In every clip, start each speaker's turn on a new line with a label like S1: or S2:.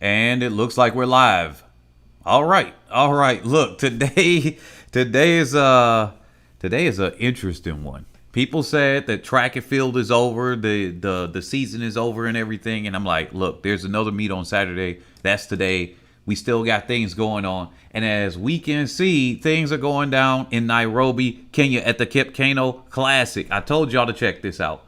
S1: And it looks like we're live. All right. All right. Look, today is an interesting one. People said that track and field is over, the season is over and everything, and I'm like, look, there's another meet on Saturday. That's today. We still got things going on. And as we can see, things are going down in Nairobi, Kenya at the Kip Keino Classic. I told y'all to check this out.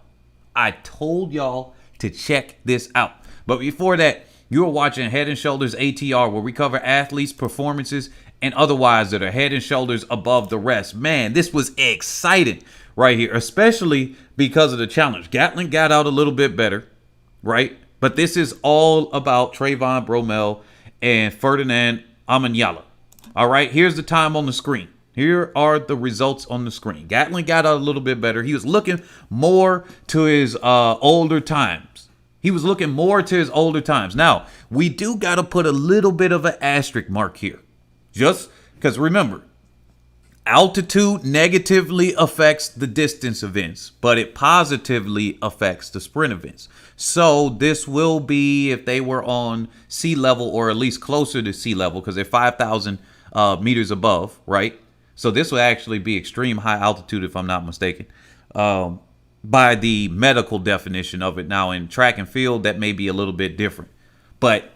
S1: But before that, you're watching Head and Shoulders ATR, where we cover athletes' performances and otherwise that are head and shoulders above the rest. Man, this was exciting right here, especially because of the challenge. Gatlin got out a little bit better, right? But this is all about Trayvon Bromell and Ferdinand Omanyala. All right, here's the time on the screen. Here are the results on the screen. Gatlin got out a little bit better. He was looking more to his older times. Now, we do got to put a little bit of an asterisk mark here. Just because, remember, altitude negatively affects the distance events, but it positively affects the sprint events. So this will be if they were on sea level, or at least closer to sea level, because they're 5,000 meters above, right? So this will actually be extreme high altitude, if I'm not mistaken, by the medical definition of it. Now, in track and field, that may be a little bit different. But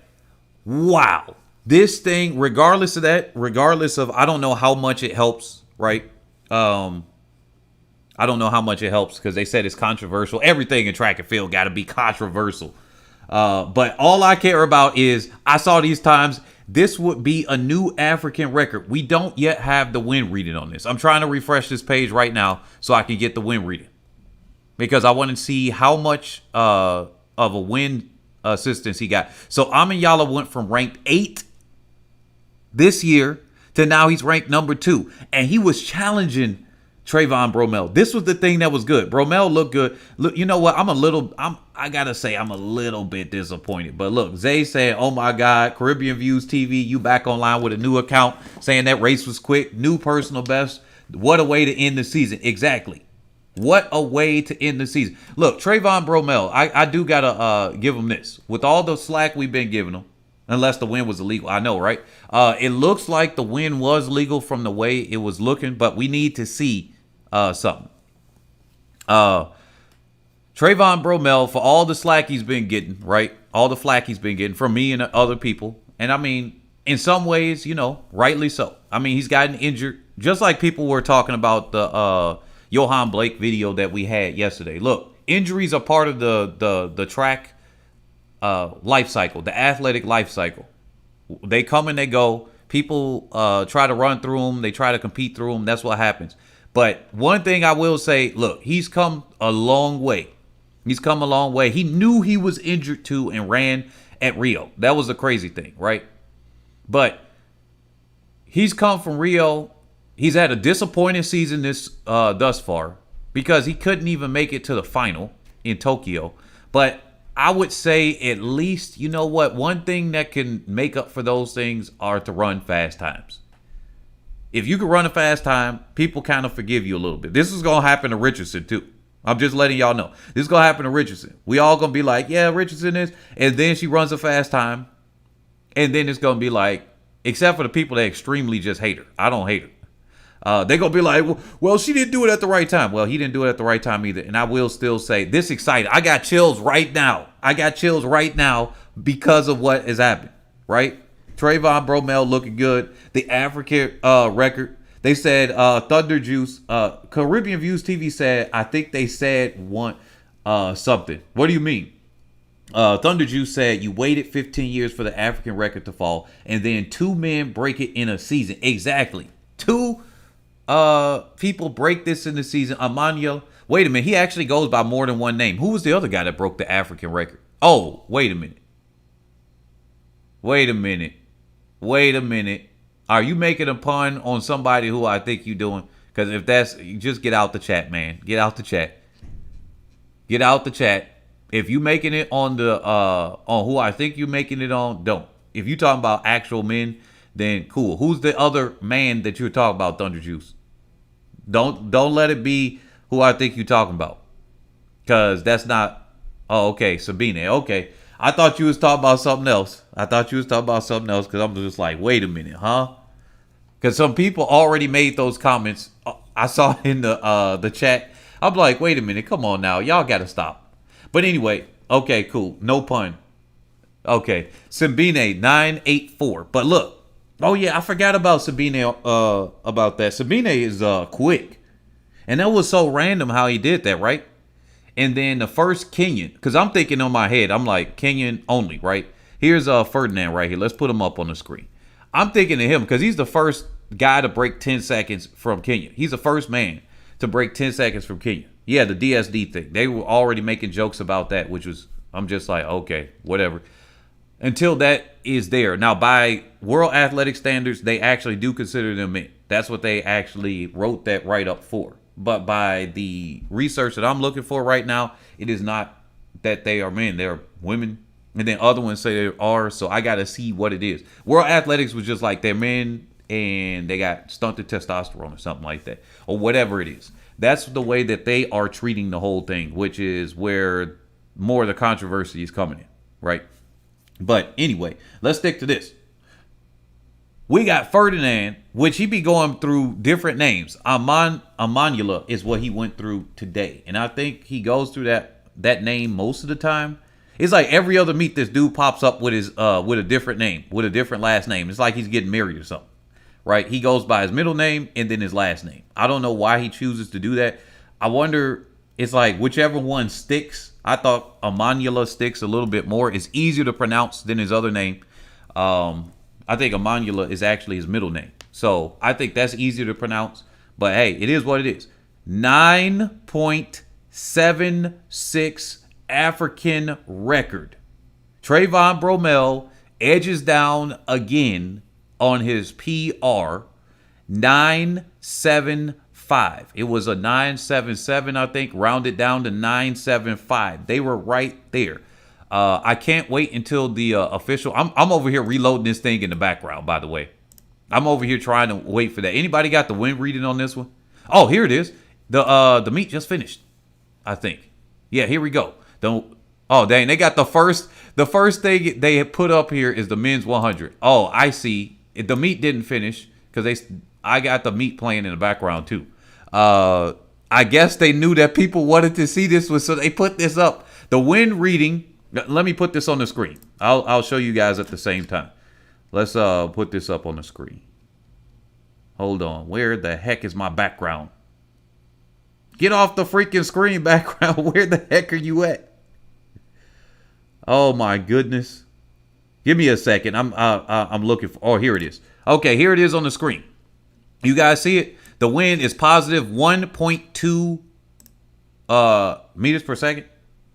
S1: wow, this thing, regardless of, I don't know how much it helps, right? I don't know how much it helps, because they said it's controversial. Everything in track and field got to be controversial. But all I care about is, I saw these times. This would be a new African record. We don't yet have the win reading on this. I'm trying to refresh this page right now so I can get the win reading, because I want to see how much of a win assistance he got. So Omanyala went from ranked 8 this year to now he's ranked number 2. And he was challenging Trayvon Bromell. This was the thing that was good. Bromell looked good. Look, you know what? I'm a little bit disappointed. But look, Zay saying, oh my God, Caribbean Views TV, you back online with a new account, saying that race was quick, new personal best. What a way to end the season. Exactly. What a way to end the season. Look, Trayvon Bromell, I do got to give him this. With all the slack we've been giving him, unless the win was illegal. I know, right? It looks like the win was legal from the way it was looking, but we need to see something. Trayvon Bromell, for all the slack he's been getting, right? All the flack he's been getting from me and other people. And I mean, in some ways, rightly so. I mean, he's gotten injured, just like people were talking about the Johan Blake video that we had yesterday. Look, injuries are part of the track life cycle, the athletic life cycle. They come and they go. People try to run through them. They try to compete through them. That's what happens. But one thing I will say, look, he's come a long way. He knew he was injured too and ran at Rio. That was the crazy thing, right? But he's come from Rio. He's had a disappointing season thus far, because he couldn't even make it to the final in Tokyo. But I would say, at least, you know what? One thing that can make up for those things are to run fast times. If you can run a fast time, people kind of forgive you a little bit. This is going to happen to Richardson too. I'm just letting y'all know. This is going to happen to Richardson. We all going to be like, yeah, Richardson is. And then she runs a fast time. And then it's going to be like, except for the people that extremely just hate her. I don't hate her. They're going to be like, well, she didn't do it at the right time. Well, he didn't do it at the right time either. And I will still say, this excited. I got chills right now. Because of what has happened, right? Trayvon Bromell looking good. The African record. They said Thunder Juice. Caribbean Views TV said, I think they said something. What do you mean? Thunder Juice said, you waited 15 years for the African record to fall, and then 2 men break it in a season. Exactly. 2 people break this in the season. Omanyala. Wait a minute. He actually goes by more than one name. Who was the other guy that broke the African record? Oh, wait a minute. Are you making a pun on somebody who I think you're doing? Because if that's, just get out the chat, man. Get out the chat. If you making it on the on who I think you're making it on, don't. If you talking about actual men, then cool. Who's the other man that you're talking about, Thunder Juice? Don't let it be who I think you're talking about. Because that's not. Oh, okay. Sabine. Okay. I thought you was talking about something else. I thought you was talking about something else because I'm just like, wait a minute, huh? Because some people already made those comments. I saw in the chat. I'm like, wait a minute, come on now, y'all gotta stop. But anyway, okay, cool, no pun. Okay, Sabine 984. But look, oh yeah, I forgot about Sabine. About that. Sabine is quick, and that was so random how he did that, right? And then the first Kenyan, because I'm thinking on my head, I'm like, Kenyan only, right? Here's Ferdinand right here. Let's put him up on the screen. I'm thinking of him because he's the first guy to break 10 seconds from Kenya. He's the first man to break 10 seconds from Kenya. Yeah, the DSD thing. They were already making jokes about that, which was, I'm just like, okay, whatever. Until that is there. Now, by World Athletic Standards, they actually do consider them men. That's what they actually wrote that write-up for. But by the research that I'm looking for right now, it is not that they are men. They're women. And then other ones say they are. So I got to see what it is. World Athletics was just like they're men and they got stunted testosterone or something like that. Or whatever it is. That's the way that they are treating the whole thing, which is where more of the controversy is coming in. Right? But anyway, let's stick to this. We got Ferdinand, which he be going through different names. Omanyala is what he went through today. And I think he goes through that name most of the time. It's like every other meet this dude pops up with his with a different name, with a different last name. It's like he's getting married or something. Right? He goes by his middle name and then his last name. I don't know why he chooses to do that. I wonder, it's like whichever one sticks. I thought Omanyala sticks a little bit more. It's easier to pronounce than his other name. I think Omanyala is actually his middle name. So I think that's easier to pronounce. But hey, it is what it is. 9.76 African record. Trayvon Bromell edges down again on his PR. 9.75. It was a 9.77, I think, rounded down to 9.75. They were right there. I can't wait until the official. I'm over here reloading this thing in the background, by the way. I'm over here trying to wait for that. Anybody got the win reading on this one? Oh, here it is. The meet just finished, I think. Yeah, here we go. Oh, dang, they got the first thing they had put up here is the men's 100. Oh, I see. The meet didn't finish because I got the meet playing in the background too. I guess they knew that people wanted to see this one, so they put this up. The win reading. Let me put this on the screen. I'll show you guys at the same time. Let's put this up on the screen. Hold on. Where the heck is my background? Get off the freaking screen, background. Where the heck are you at? Oh my goodness. Give me a second. I'm looking for. Oh, here it is. Okay, here it is on the screen. You guys see it? The wind is positive 1.2 meters per second.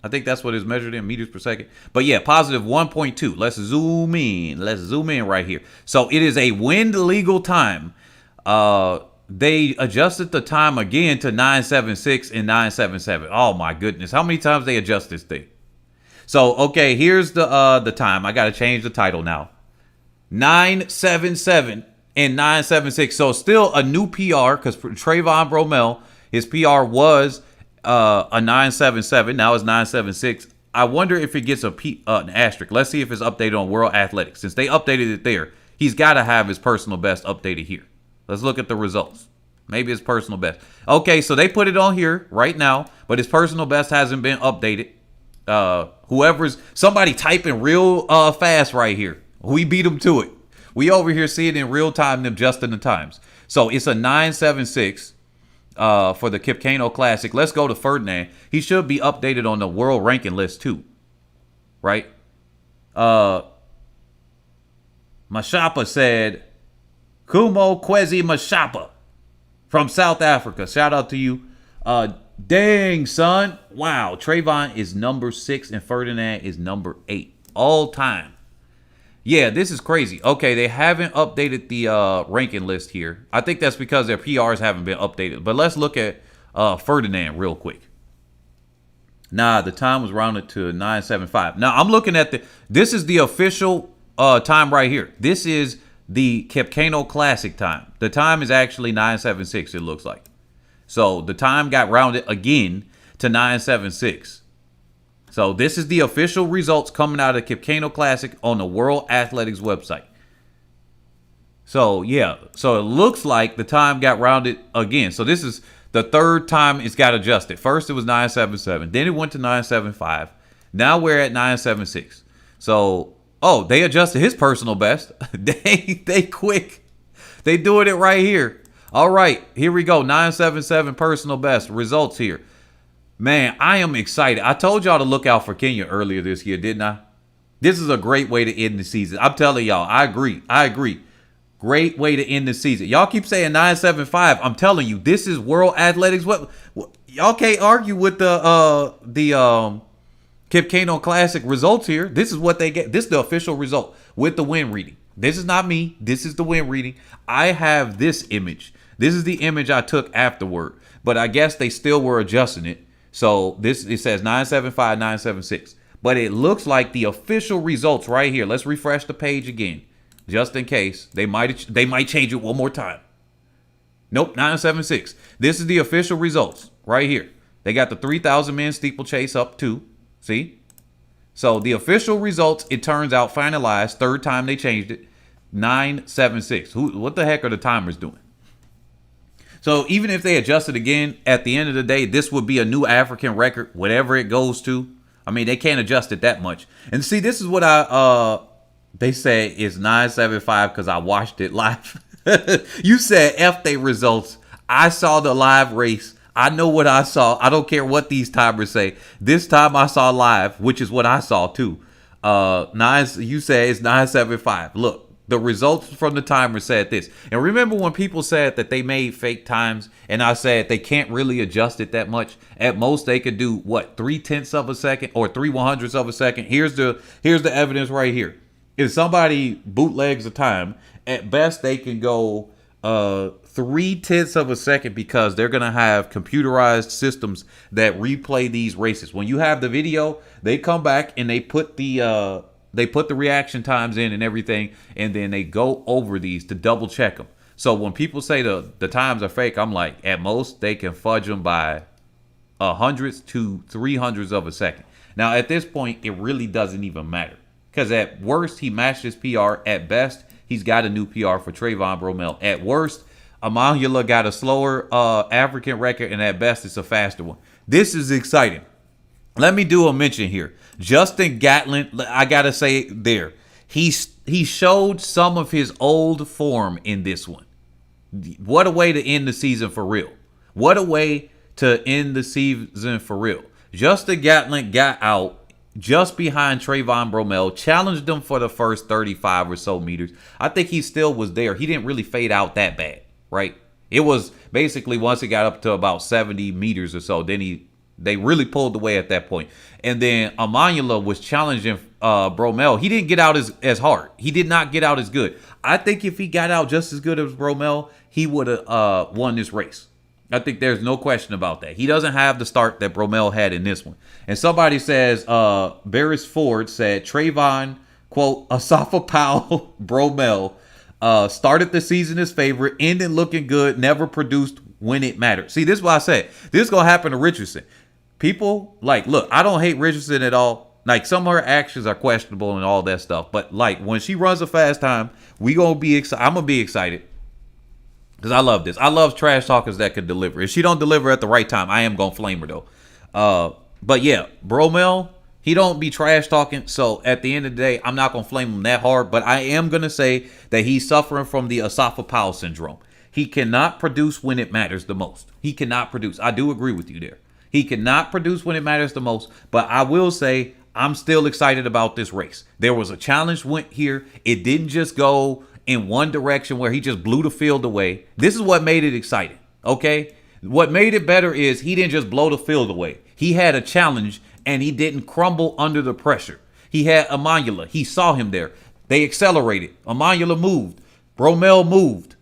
S1: I think that's what is measured in meters per second. But yeah, positive 1.2. Let's zoom in. Let's zoom in right here. So it is a wind legal time. They adjusted the time again to 9.76 and 9.77. Oh my goodness. How many times they adjust this thing? So, okay, here's the time. I got to change the title now. 9.77 and 9.76. So still a new PR because Trayvon Bromell, his PR was a 9.77. Now it's 9.76. I wonder if it gets an asterisk. Let's see if it's updated on World Athletics. Since they updated it there, he's got to have his personal best updated here. Let's look at the results. Maybe his personal best. Okay, so they put it on here right now, but his personal best hasn't been updated. Somebody typing real fast right here. We beat them to it. We over here see it in real time, them adjusting the times. So it's a 9.76 for the Kipkano Classic. Let's go to Ferdinand. He should be updated on the world ranking list too. Right? Mashapa said, Kumo Kwezi Mashapa from South Africa. Shout out to you. Dang, son. Wow. Trayvon is number 6 and Ferdinand is number 8. All time. Yeah, this is crazy. Okay, they haven't updated the ranking list here. I think that's because their PRs haven't been updated. But let's look at Ferdinand real quick. Nah, the time was rounded to 9.75. Now, I'm looking at this is the official time right here. This is the Kipkano Classic time. The time is actually 9.76, it looks like. So the time got rounded again to 9.76. So this is the official results coming out of the Kipkeno Classic on the World Athletics website. So yeah, so it looks like the time got rounded again. So this is the third time it's got adjusted. First it was 977, then it went to 975. Now we're at 976. So they adjusted his personal best. they quick. They doing it right here. All right, here we go. 977 personal best results here. Man, I am excited. I told y'all to look out for Kenya earlier this year, didn't I? This is a great way to end the season. I'm telling y'all, I agree. Great way to end the season. Y'all keep saying 975. I'm telling you, this is World Athletics. What y'all can't argue with the Kipkeno Classic results here. This is what they get. This is the official result with the win reading. This is not me. This is the win reading. I have this image. This is the image I took afterward, but I guess they still were adjusting it. So it says 975, 976, but it looks like the official results right here. Let's refresh the page again, just in case they might change it one more time. Nope, 976. This is the official results right here. They got the 3,000 men steeplechase up too. See? So the official results, it turns out, finalized, third time they changed it, 976. What the heck are the timers doing? So even if they adjust it again, at the end of the day, this would be a new African record, whatever it goes to. I mean, they can't adjust it that much. And see, this is what they say is 975 because I watched it live. You said F they results. I saw the live race. I know what I saw. I don't care what these timers say. This time I saw live, which is what I saw too. You said it's 975. Look. The results from the timer said this. And remember when people said that they made fake times and I said they can't really adjust it that much? At most they could do what, 3/10 of a second or 3/100ths of a second. Here's the evidence right here. If somebody bootlegs a time, at best they can go 3/10 of a second because they're gonna have computerized systems that replay these races. When you have the video, they come back and they put the reaction times in and everything, and then they go over these to double check them. So when people say the times are fake, I'm like, at most they can fudge them by 100ths to 300ths of a second. Now at this point, it really doesn't even matter because at worst he matched his PR. At best, he's got a new PR for Trayvon Bromell. At worst, Omanyala got a slower African record, and at best it's a faster one. This is exciting. Let me do a mention here. Justin Gatlin, I gotta say there, he showed some of his old form in this one. What a way to end the season for real. What a way to end the season for real. Justin Gatlin got out just behind Trayvon Bromell, challenged him for the first 35 or so meters. I think he still was there. He didn't really fade out that bad, right? It was basically once it got up to about 70 meters or so, then they really pulled away at that point. And then Omanyala was challenging Bromell. He didn't get out as hard. He did not get out as good. I think if he got out just as good as Bromell, he would have won this race. I think there's no question about that. He doesn't have the start that Bromell had in this one. And somebody says, Barris Ford said, Trayvon, quote, Asafa Powell Bromell started the season as favorite, ended looking good, never produced when it mattered. See, this is what I said. This is going to happen to Richardson. People, like, look, I don't hate Richardson at all. Like, some of her actions are questionable and all that stuff. But, like, when she runs a fast time, I'm going to be excited. Because I love this. I love trash talkers that can deliver. If she don't deliver at the right time, I am going to flame her, though. But, yeah, Bromell, he don't be trash talking. So, at the end of the day, I'm not going to flame him that hard. But I am going to say that he's suffering from the Asafa Powell syndrome. He cannot produce when it matters the most. He cannot produce. I do agree with you there. He cannot produce when it matters the most. But I will say I'm still excited about this race. There was a challenge went here. It didn't just go in one direction where he just blew the field away. This is what made it exciting, okay? What made it better is he didn't just blow the field away. He had a challenge, and he didn't crumble under the pressure. He had Omanyala. He saw him there. They accelerated. Omanyala moved. Bromell moved.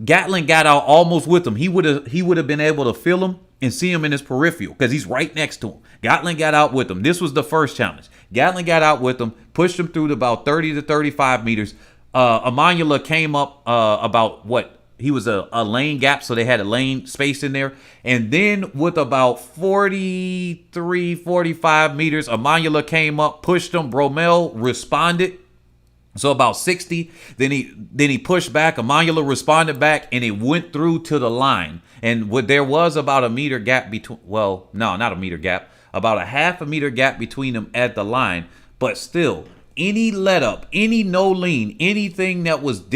S1: Gatlin got out almost with him. He would have been able to feel him and see him in his peripheral because he's right next to him. Gatlin got out with him. This was the first challenge. Gatlin got out with him, pushed him through to about 30 to 35 meters. Omanyala came up about what? he was a lane gap, so they had a lane space in there. And then with about 43, 45 meters, Omanyala came up, pushed him. Bromell responded. So about 60, then he pushed back. Omanyala responded back, and it went through to the line. And there was about a meter gap between, well, no, not a meter gap, about a half a meter gap between them at the line. But still, any let up, any no lean, anything that was done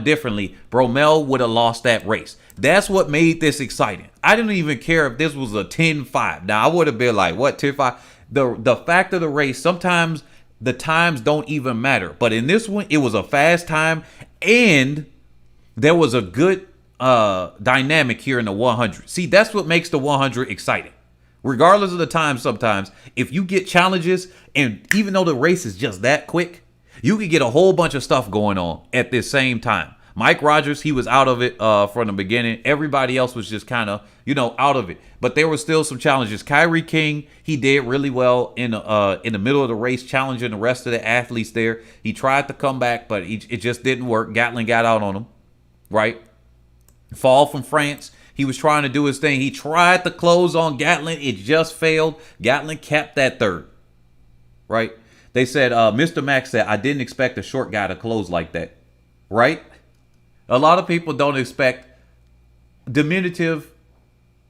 S1: differently, Bromell would have lost that race. That's what made this exciting. I didn't even care if this was a 10-5. Now, I would have been like, what, 10-5? The fact of the race, sometimes the times don't even matter. But in this one, it was a fast time, and there was a good dynamic here in the 100. See, that's what makes the 100 exciting. Regardless of the time, sometimes, if you get challenges, and even though the race is just that quick, you can get a whole bunch of stuff going on at this same time. Mike Rogers, he was out of it from the beginning. Everybody else was just kind of, out of it. But there were still some challenges. Kyrie King, he did really well in the middle of the race, challenging the rest of the athletes there. He tried to come back, but it just didn't work. Gatlin got out on him, right? Fall from France. He was trying to do his thing. He tried to close on Gatlin. It just failed. Gatlin capped that third, right? They said, Mr. Max said, I didn't expect a short guy to close like that, right? A lot of people don't expect diminutive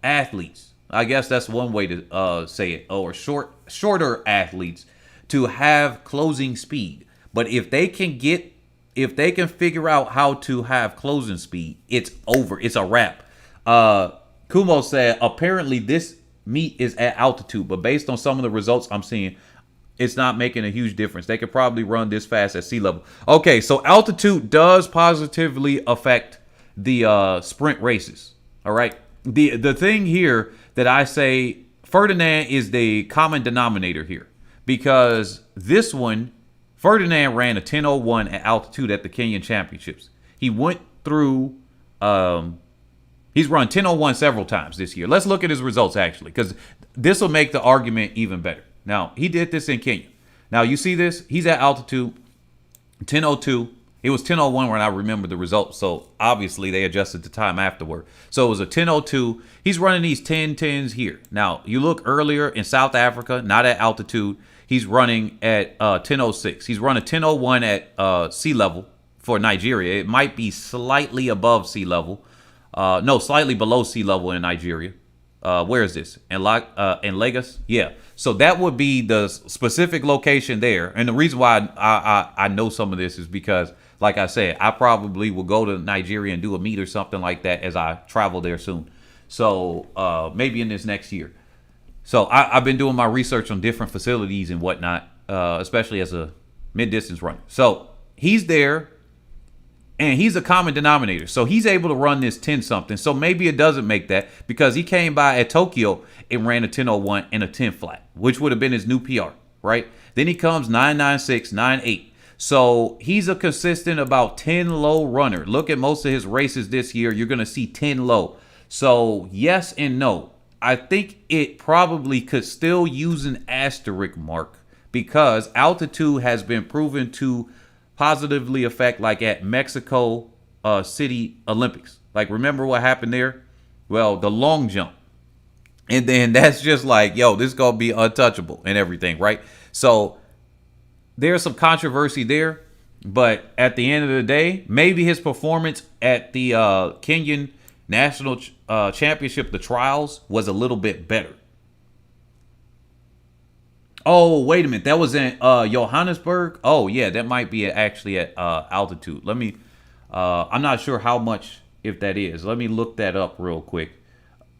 S1: athletes. I guess that's one way to say it. Or shorter athletes to have closing speed. But if they can figure out how to have closing speed, it's over. It's a wrap. Kumo said, apparently this meet is at altitude, but based on some of the results I'm seeing, it's not making a huge difference. They could probably run this fast at sea level. Okay, so altitude does positively affect the sprint races. All right. The thing here that I say, Ferdinand is the common denominator here, because this one, Ferdinand ran a 10:01 at altitude at the Kenyan Championships. He went through, he's run 10:01 several times this year. Let's look at his results, actually, because this will make the argument even better. Now, he did this in Kenya. Now, you see this? He's at altitude, 10:02. It was 10:01 when I remember the results, so obviously they adjusted the time afterward. So it was a 10:02. He's running these 10:10s here. Now, you look earlier in South Africa, not at altitude. He's running at 10:06. He's running 10:01 at sea level for Nigeria. It might be slightly above sea level. No, slightly below sea level in Nigeria. Where is this? In Lagos? Yeah. So that would be the specific location there. And the reason why I know some of this is because, like I said, I probably will go to Nigeria and do a meet or something like that as I travel there soon. So maybe in this next year. So I've been doing my research on different facilities and whatnot, especially as a mid-distance runner. So he's there. And he's a common denominator. So he's able to run this 10-something. So maybe it doesn't make that, because he came by at Tokyo and ran a 10:01 and a 10 flat, which would have been his new PR, right? Then he comes 9.96, 9.8. So he's a consistent about 10 low runner. Look at most of his races this year. You're going to see 10 low. So yes and no. I think it probably could still use an asterisk mark, because altitude has been proven to positively affect, like at Mexico City Olympics. Like, remember what happened there? Well, the long jump. And then that's just like, yo, this is going to be untouchable and everything, right? So there's some controversy there. But at the end of the day, maybe his performance at the Kenyan National Championship, the trials, was a little bit better. Oh, wait a minute. That was in Johannesburg. Oh, yeah, that might be actually at altitude. Let me, I'm not sure how much, if that is. Let me look that up real quick.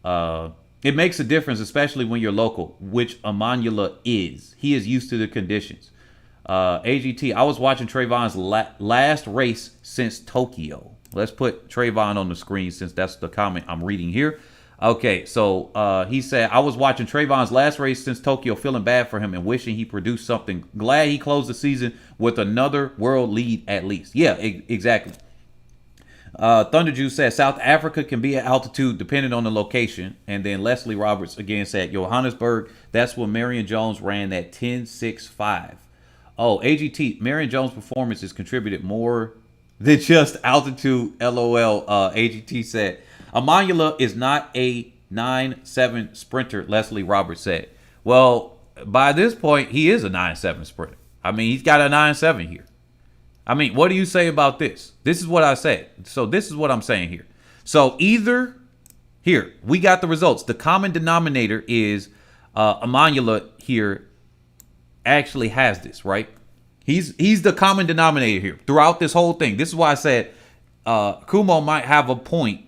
S1: It makes a difference, especially when you're local, which Omanyala is. He is used to the conditions. AGT, I was watching Trayvon's last race since Tokyo. Let's put Trayvon on the screen since that's the comment I'm reading here. Okay, so he said, I was watching Trayvon's last race since Tokyo, feeling bad for him and wishing he produced something. Glad he closed the season with another world lead at least. Yeah, exactly. Thunder Juice said, South Africa can be at altitude depending on the location. And then Leslie Roberts again said, Johannesburg, that's when Marion Jones ran that 10.65. Oh, AGT, Marion Jones' performance has contributed more than just altitude. LOL. AGT said Omanyala is not a 9.7 sprinter. Leslie Roberts said. Well, by this point, he is a 9.7 sprinter. I mean, he's got a 9.7 here. I mean, what do you say about this? This is what I said. So this is what I'm saying here. So either here we got the results. The common denominator is Omanyala here actually has this, right? He's the common denominator here throughout this whole thing. This is why I said Kumo might have a point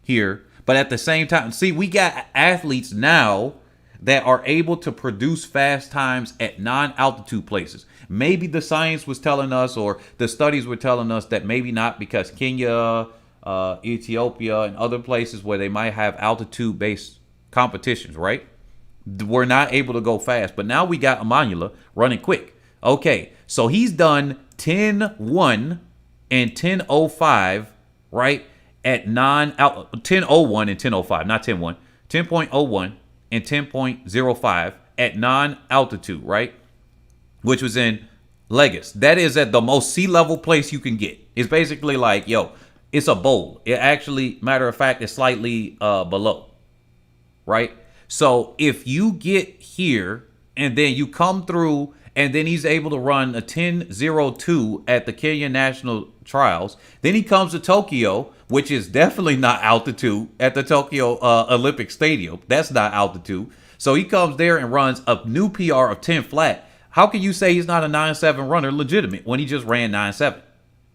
S1: here, but at the same time, see, we got athletes now that are able to produce fast times at non-altitude places. Maybe the science was telling us, or the studies were telling us that maybe not, because Kenya, Ethiopia, and other places where they might have altitude-based competitions, right? We're not able to go fast. But now we got Omanyala running quick. Okay, so he's done 10.1 and 10.05, right? At 10.01 and 10.05, not 10.1, 10.01 and 10.05 at non-altitude, right? Which was in Lagos. That is at the most sea level place you can get. It's basically like, yo, it's a bowl. It actually, matter of fact, is slightly below, right? So if you get here and then you come through and then he's able to run a 10.02 at the Kenya National Trials, then he comes to Tokyo, which is definitely not altitude, at the Tokyo Olympic Stadium. That's not altitude. So he comes there and runs a new PR of 10 flat. How can you say he's not a 9.7 runner legitimate when he just ran 9.7?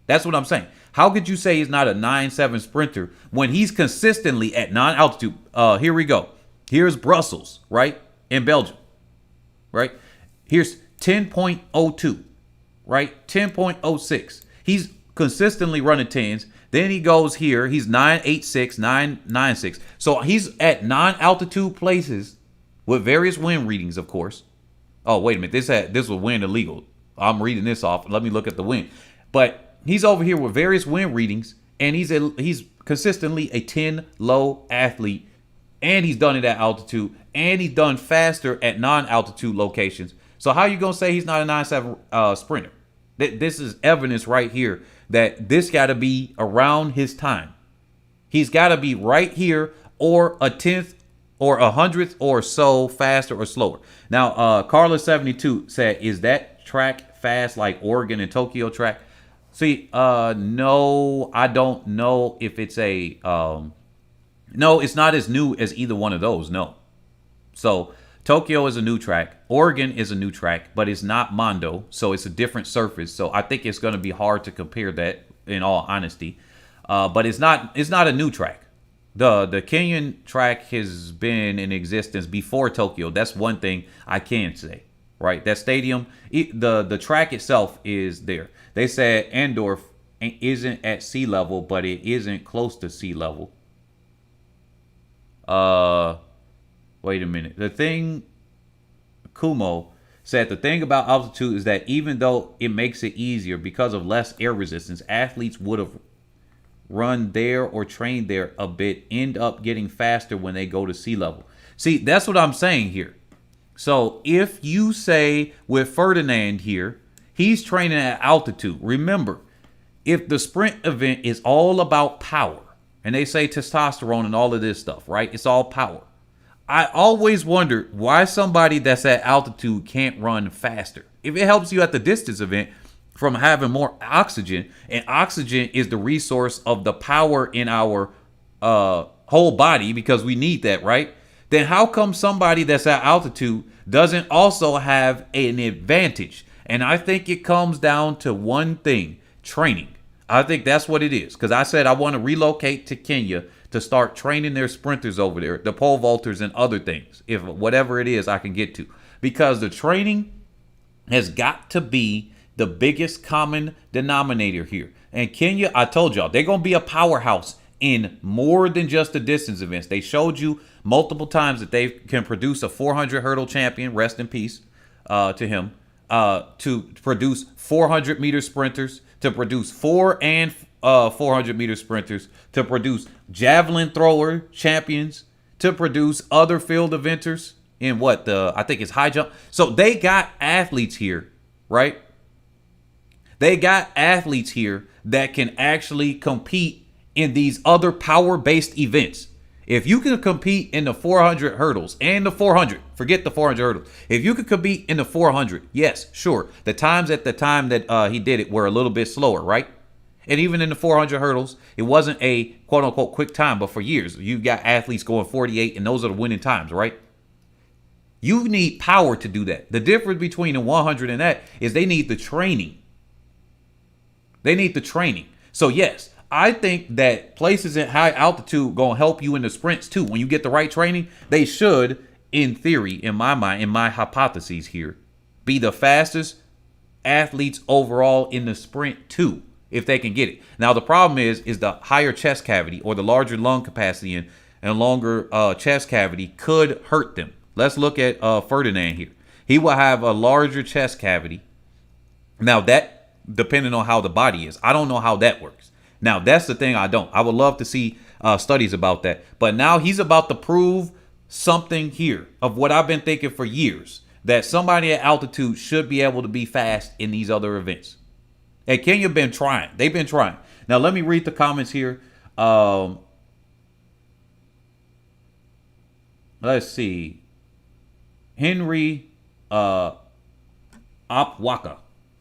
S1: That's what I'm saying. How could you say he's not a 9.7 sprinter when he's consistently at non-altitude? Here we go. Here's Brussels, right? In Belgium, right? Here's 10.02, right? 10.06. He's consistently running 10s. Then he goes here. He's 9.86, 9.96. So he's at non-altitude places with various wind readings, of course. Oh, wait a minute. This was wind illegal. I'm reading this off. Let me look at the wind. But he's over here with various wind readings, and he's consistently a 10 low athlete, and he's done it at altitude, and he's done faster at non-altitude locations. So how you gonna say he's not a 9.7 sprinter? This is evidence right here that this got to be around his time. He's got to be right here, or a 10th or a 100th or so faster or slower. Now, Carla72 said, is that track fast like Oregon and Tokyo track? See, no, I don't know if it's a, no, it's not as new as either one of those, no. So Tokyo is a new track. Oregon is a new track, but it's not Mondo, so it's a different surface. So I think it's going to be hard to compare that, in all honesty. But it's not a new track. The Kenyan track has been in existence before Tokyo. That's one thing I can say, right? That stadium, the track itself is there. They said Andorf isn't at sea level, but it isn't close to sea level. Wait a minute. The thing, Kumo said, the thing about altitude is that even though it makes it easier because of less air resistance, athletes would have run there or trained there a bit, end up getting faster when they go to sea level. See, that's what I'm saying here. So if you say with Ferdinand here, he's training at altitude. Remember, if the sprint event is all about power, and they say testosterone and all of this stuff, right? It's all power. I always wonder why somebody that's at altitude can't run faster. If it helps you at the distance event from having more oxygen, and oxygen is the resource of the power in our whole body because we need that, right? Then how come somebody that's at altitude doesn't also have an advantage? And I think it comes down to one thing: training. I think that's what it is. Because I said I want to relocate to Kenya to start training their sprinters over there, the pole vaulters and other things, if whatever it is I can get to. Because the training has got to be the biggest common denominator here. And Kenya, I told y'all, they're going to be a powerhouse in more than just the distance events. They showed you multiple times that they can produce a 400 hurdle champion, rest in peace to him, to produce 400 meter sprinters, to produce 400 meter sprinters, to produce javelin thrower champions, to produce other field eventers in I think it's high jump. So they got athletes here, right, They got athletes here that can actually compete in these other power-based events. If you can compete in the 400 hurdles and the 400, forget the 400 hurdles. If you could compete in the 400, yes, sure. The times at the time that he did it were a little bit slower, right? And even in the 400 hurdles, it wasn't a quote unquote quick time, but for years, you got athletes going 48 and those are the winning times, right? You need power to do that. The difference between the 100 and that is they need the training. They need the training. So yes, I think that places at high altitude going to help you in the sprints too. When you get the right training, they should, in theory, in my mind, in my hypotheses here, be the fastest athletes overall in the sprint too, if they can get it. Now, the problem is the higher chest cavity or the larger lung capacity and longer chest cavity could hurt them. Let's look at Ferdinand here. He will have a larger chest cavity. Now, that depending on how the body is. I don't know how that works. Now, that's the thing I don't. I would love to see studies about that. But now he's about to prove something here of what I've been thinking for years, that somebody at altitude should be able to be fast in these other events. And Kenya been trying. They've been trying. Now, let me read the comments here. Let's see. Henry Opwaka.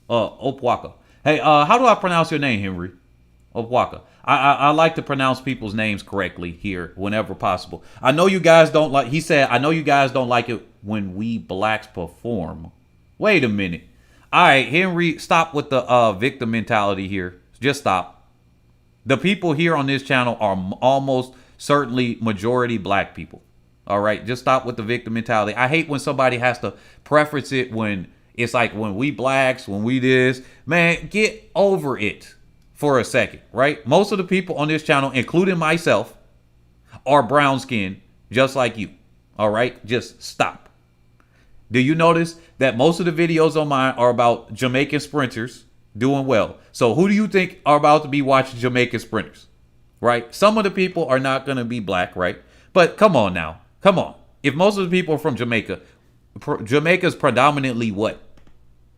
S1: Opwaka. Hey, how do I pronounce your name, Henry? Opwaka. I like to pronounce people's names correctly here whenever possible. I know you guys don't like, he said, I know you guys don't like it when we blacks perform. Wait a minute. All right, Henry, stop with the victim mentality here. Just stop. The people here on this channel are almost certainly majority black people. All right, just stop with the victim mentality. I hate when somebody has to preference it when it's like when we blacks, when we this. Man, get over it for a second, right? Most of the people on this channel, including myself, are brown skinned just like you. All right, just stop. Do you notice that most of the videos on mine are about Jamaican sprinters doing well? So who do you think are about to be watching Jamaican sprinters, right? Some of the people are not going to be black, right? But come on now. Come on. If most of the people are from Jamaica, Jamaica's predominantly what?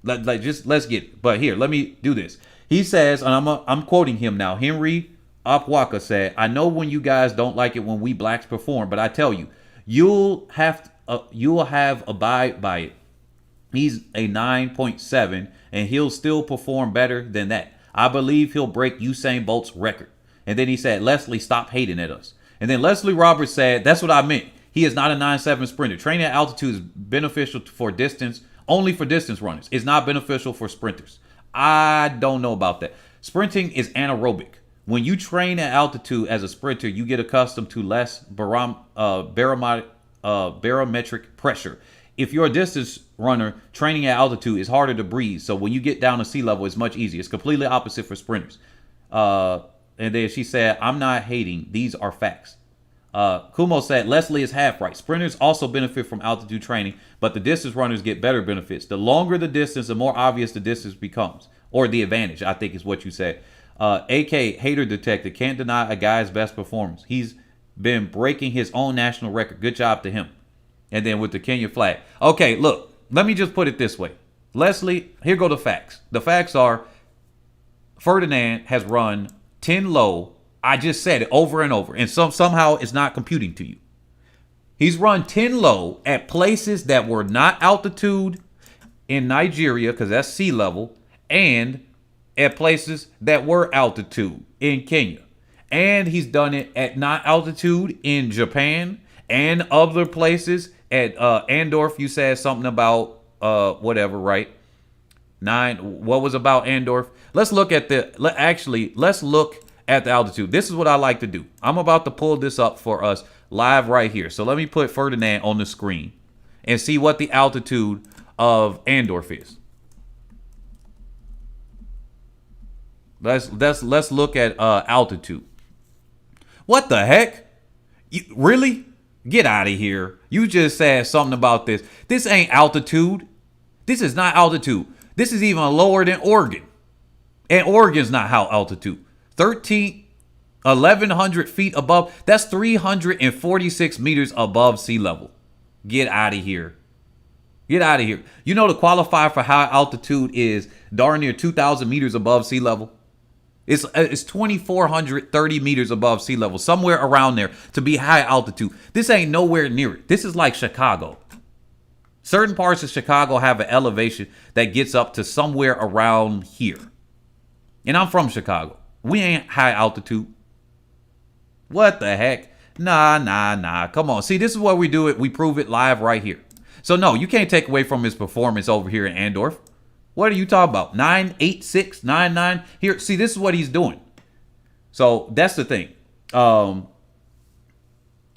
S1: Like just let's get it. But here, let me do this. He says, and I'm quoting him now. Henry Opwaka said, I know when you guys don't like it when we blacks perform, but I tell you, you'll have abide by it. He's a 9.7 and he'll still perform better than that. I believe he'll break Usain Bolt's record. And then he said, Leslie, stop hating at us. And then Leslie Roberts said, that's what I meant. He is not a 9.7 sprinter. Training at altitude is beneficial for distance, only for distance runners. It's not beneficial for sprinters. I don't know about that. Sprinting is anaerobic. When you train at altitude as a sprinter, you get accustomed to less barometric pressure. If you're a distance runner, training at altitude is harder to breathe. So when you get down to sea level, it's much easier. It's completely opposite for sprinters. And then she said, I'm not hating. These are facts. Kumo said, Leslie is half right. Sprinters also benefit from altitude training, but the distance runners get better benefits. The longer the distance, the more obvious the distance becomes, or the advantage, I think is what you said. AK, hater detected, can't deny a guy's best performance. He's been breaking his own national record. Good job to him. And then with the Kenya flag. Okay, look, let me just put it this way. Leslie, here go the facts. The facts are Ferdinand has run 10 low. I just said it over and over, and somehow it's not computing to you. He's run 10 low at places that were not altitude in Nigeria, because that's sea level, and at places that were altitude in Kenya. And he's done it at not altitude in Japan and other places. At Andorf, you said something about whatever, right? What was about Andorf? Let's look at let's look at the altitude. This is what I like to do. I'm about to pull this up for us live right here. So let me put Ferdinand on the screen and see what the altitude of Andorf is. Let's look at altitude. What the heck? Really? Get out of here. You just said something about this. This ain't altitude. This is not altitude. This is even lower than Oregon. And Oregon's not how altitude. 1,100 feet above. That's 346 meters above sea level. Get out of here. Get out of here. You know the qualifier for high altitude is darn near 2,000 meters above sea level. It's 2,430 meters above sea level, somewhere around there to be high altitude. This ain't nowhere near it. This is like Chicago. Certain parts of Chicago have an elevation that gets up to somewhere around here. And I'm from Chicago. We ain't high altitude. What the heck? Nah. Come on. See, this is what we do it. We prove it live right here. So no, you can't take away from his performance over here in Andorf. What are you talking about? 98699 here. See, this is what he's doing. So that's the thing.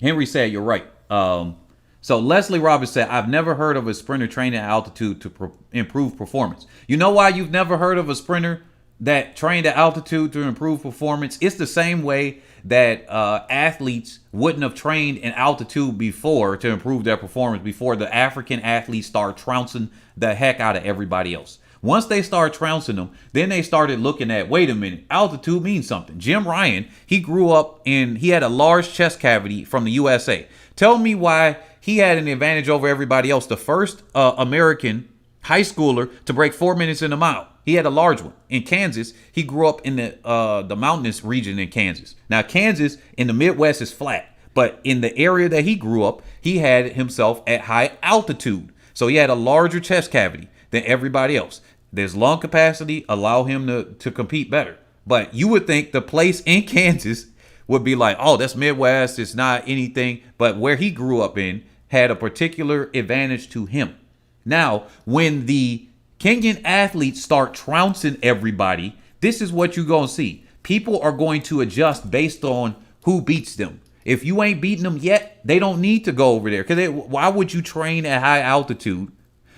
S1: Henry said you're right. So Leslie Roberts said, I've never heard of a sprinter training at altitude to improve performance. You know why you've never heard of a sprinter that trained at altitude to improve performance? It's the same way that athletes wouldn't have trained in altitude before to improve their performance before the African athletes start trouncing the heck out of everybody else. Once they start trouncing them, then they started looking at, wait a minute, altitude means something. Jim Ryan, he grew up he had a large chest cavity from the USA. Tell me why he had an advantage over everybody else. The first American high schooler to break 4 minutes in a mile. He had a large one. In Kansas, he grew up in the mountainous region in Kansas. Now, Kansas in the Midwest is flat, but in the area that he grew up, he had himself at high altitude. So he had a larger chest cavity than everybody else. His lung capacity allow him to compete better. But you would think the place in Kansas would be like, oh, that's Midwest. It's not anything. But where he grew up in had a particular advantage to him. Now, when the Kenyan athletes start trouncing everybody, this is what you're going to see. People are going to adjust based on who beats them. If you ain't beating them yet, they don't need to go over there. Because why would you train at high altitude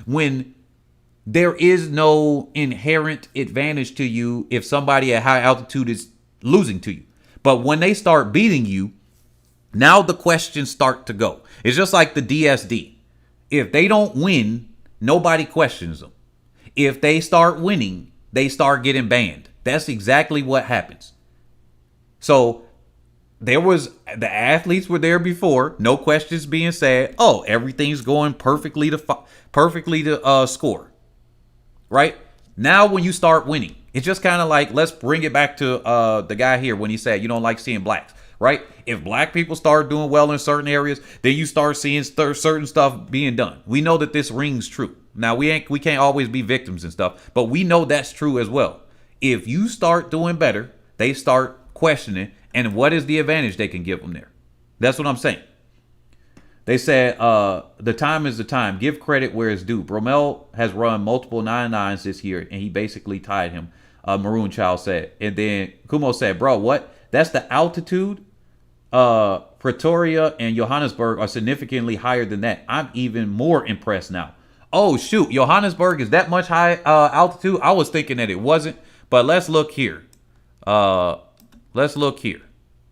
S1: when there is no inherent advantage to you if somebody at high altitude is losing to you? But when they start beating you, now the questions start to go. It's just like the DSD. If they don't win, nobody questions them. If they start winning, they start getting banned. That's exactly what happens. So the athletes were there before, no questions being said. Oh, everything's going perfectly to score. Right? Now when you start winning, it's just kind of like, let's bring it back to the guy here when he said you don't like seeing blacks. Right? If black people start doing well in certain areas, then you start seeing certain stuff being done. We know that this rings true. Now we can't always be victims and stuff, but we know that's true as well. If you start doing better, they start questioning, and what is the advantage they can give them there? That's what I'm saying. They said the time is the time. Give credit where it's due. Bromell has run multiple 9.9s this year, and he basically tied him. Maroon Child said. And then Kumo said, bro, what? That's the altitude? Pretoria and Johannesburg are significantly higher than that. I'm even more impressed now. Oh, shoot. Johannesburg is that much high altitude? I was thinking that it wasn't. But let's look here.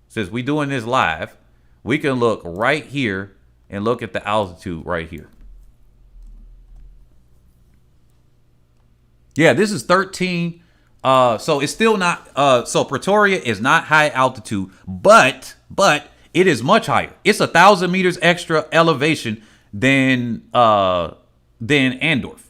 S1: Since we doing this live, we can look right here and look at the altitude right here. Yeah, this is 13. So it's still not. So Pretoria is not high altitude, but it is much higher. It's 1,000 meters extra elevation than Andorf.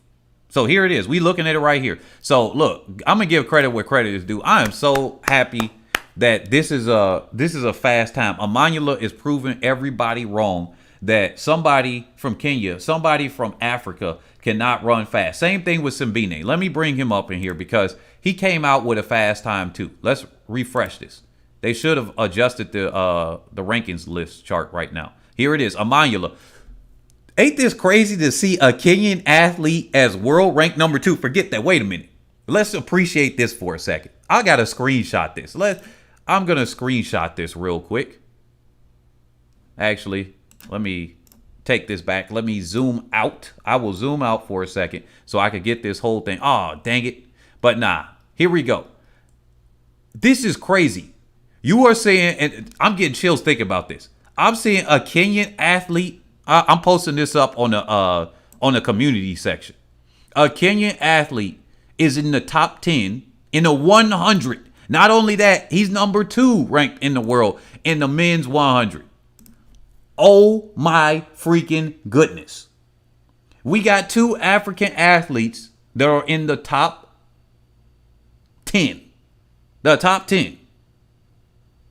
S1: So here it is. We looking at it right here. So look, I'm gonna give credit where credit is due. I am so happy that this is a fast time. Omanyala is proving everybody wrong that somebody from Kenya, somebody from Africa cannot run fast. Same thing with Simbine. Let me bring him up in here because he came out with a fast time too. Let's refresh this. They should have adjusted the rankings list chart right now. Here it is. Omanyala. Ain't this crazy to see a Kenyan athlete as world ranked number 2? Forget that. Wait a minute. Let's appreciate this for a second. I got to screenshot this. I'm going to screenshot this real quick. Actually, let me take this back. Let me zoom out. I will zoom out for a second so I could get this whole thing. Oh, dang it. But nah, here we go. This is crazy. You are saying, and I'm getting chills thinking about this. I'm seeing a Kenyan athlete. I'm posting this up on the community section. A Kenyan athlete is in the top 10 in the 100. Not only that, he's number 2 ranked in the world in the men's 100. Oh my freaking goodness. We got 2 African athletes that are in the top 10. The top 10.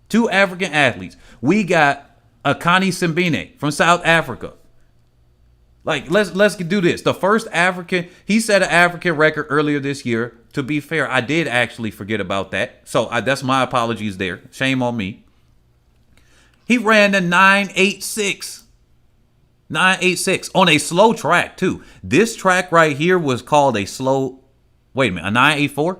S1: 2 African athletes. We got Akani Simbine from South Africa. Like, let's do this. The first African, he set an African record earlier this year. To be fair, I did actually forget about that. So that's my apologies there. Shame on me. He ran the 9.86. 9.86 on a slow track too. This track right here was called a slow, wait a minute, a 9.84?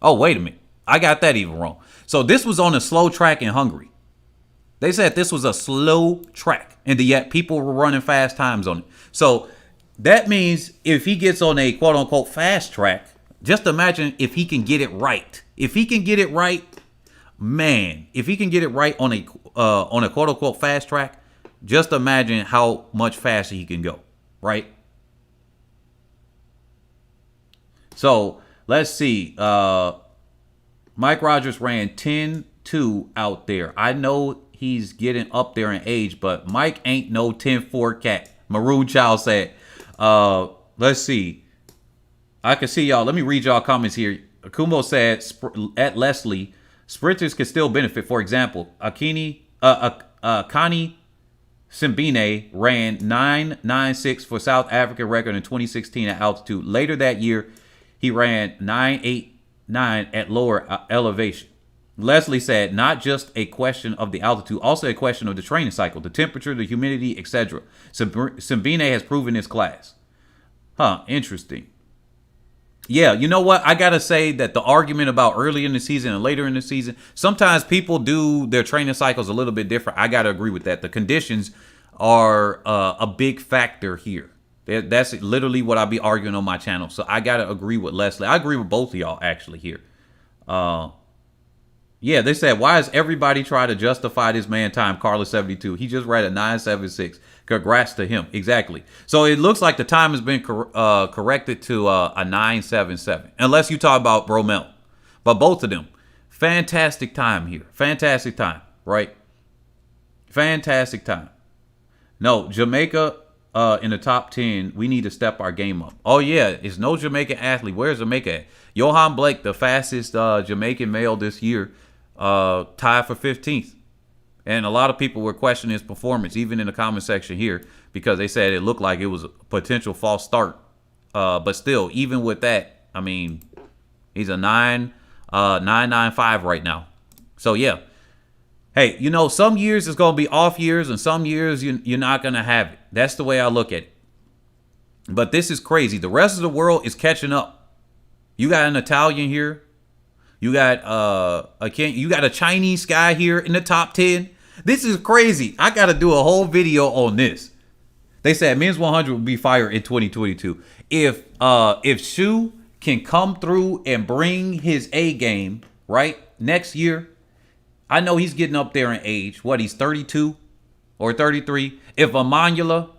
S1: Oh, wait a minute. I got that even wrong. So this was on a slow track in Hungary. They said this was a slow track, and yet people were running fast times on it. So that means if he gets on a quote unquote fast track, just imagine if he can get it right. If he can get it right, man, if he can get it right on a quote unquote fast track, just imagine how much faster he can go, right? So let's see. Mike Rogers ran 10.2 out there. I know he's getting up there in age, but Mike ain't no 10.4 cat. Maroon Child said. Let's see. I can see y'all. Let me read y'all comments here. Akumo said at Leslie, sprinters can still benefit. For example, Akani Simbine ran 9.96 for South African record in 2016 at altitude. Later that year, he ran 9.89 at lower elevation. Leslie said, not just a question of the altitude, also a question of the training cycle, the temperature, the humidity, etc. Simbine has proven his class. Interesting. Yeah, you know what? I got to say that the argument about early in the season and later in the season, sometimes people do their training cycles a little bit different. I got to agree with that. The conditions are a big factor here. That's literally what I'll be arguing on my channel. So I got to agree with Leslie. I agree with both of y'all actually here. Yeah, they said, why is everybody trying to justify this man time, Carlos72? He just ran a 9.76. Congrats to him. Exactly. So it looks like the time has been corrected to a 9.77. Unless you talk about Bromell. But both of them, fantastic time here. Fantastic time, right? Fantastic time. No, Jamaica in the top 10, we need to step our game up. Oh, yeah, it's no Jamaican athlete. Where's Jamaica at? Johan Blake, the fastest Jamaican male this year, tied for 15th. And a lot of people were questioning his performance, even in the comment section here, because they said it looked like it was a potential false start. But still, even with that, I mean, he's a 9.95 right now. So, yeah. Hey, you know, some years it's going to be off years, and some years you're not going to have it. That's the way I look at it. But this is crazy. The rest of the world is catching up. You got an Italian here. You got a Chinese guy here in the top 10. This is crazy. I got to do a whole video on this. They said men's 100 will be fire in 2022. If Shu can come through and bring his A game, right, next year, I know he's getting up there in age. What, he's 32 or 33. If Omanyala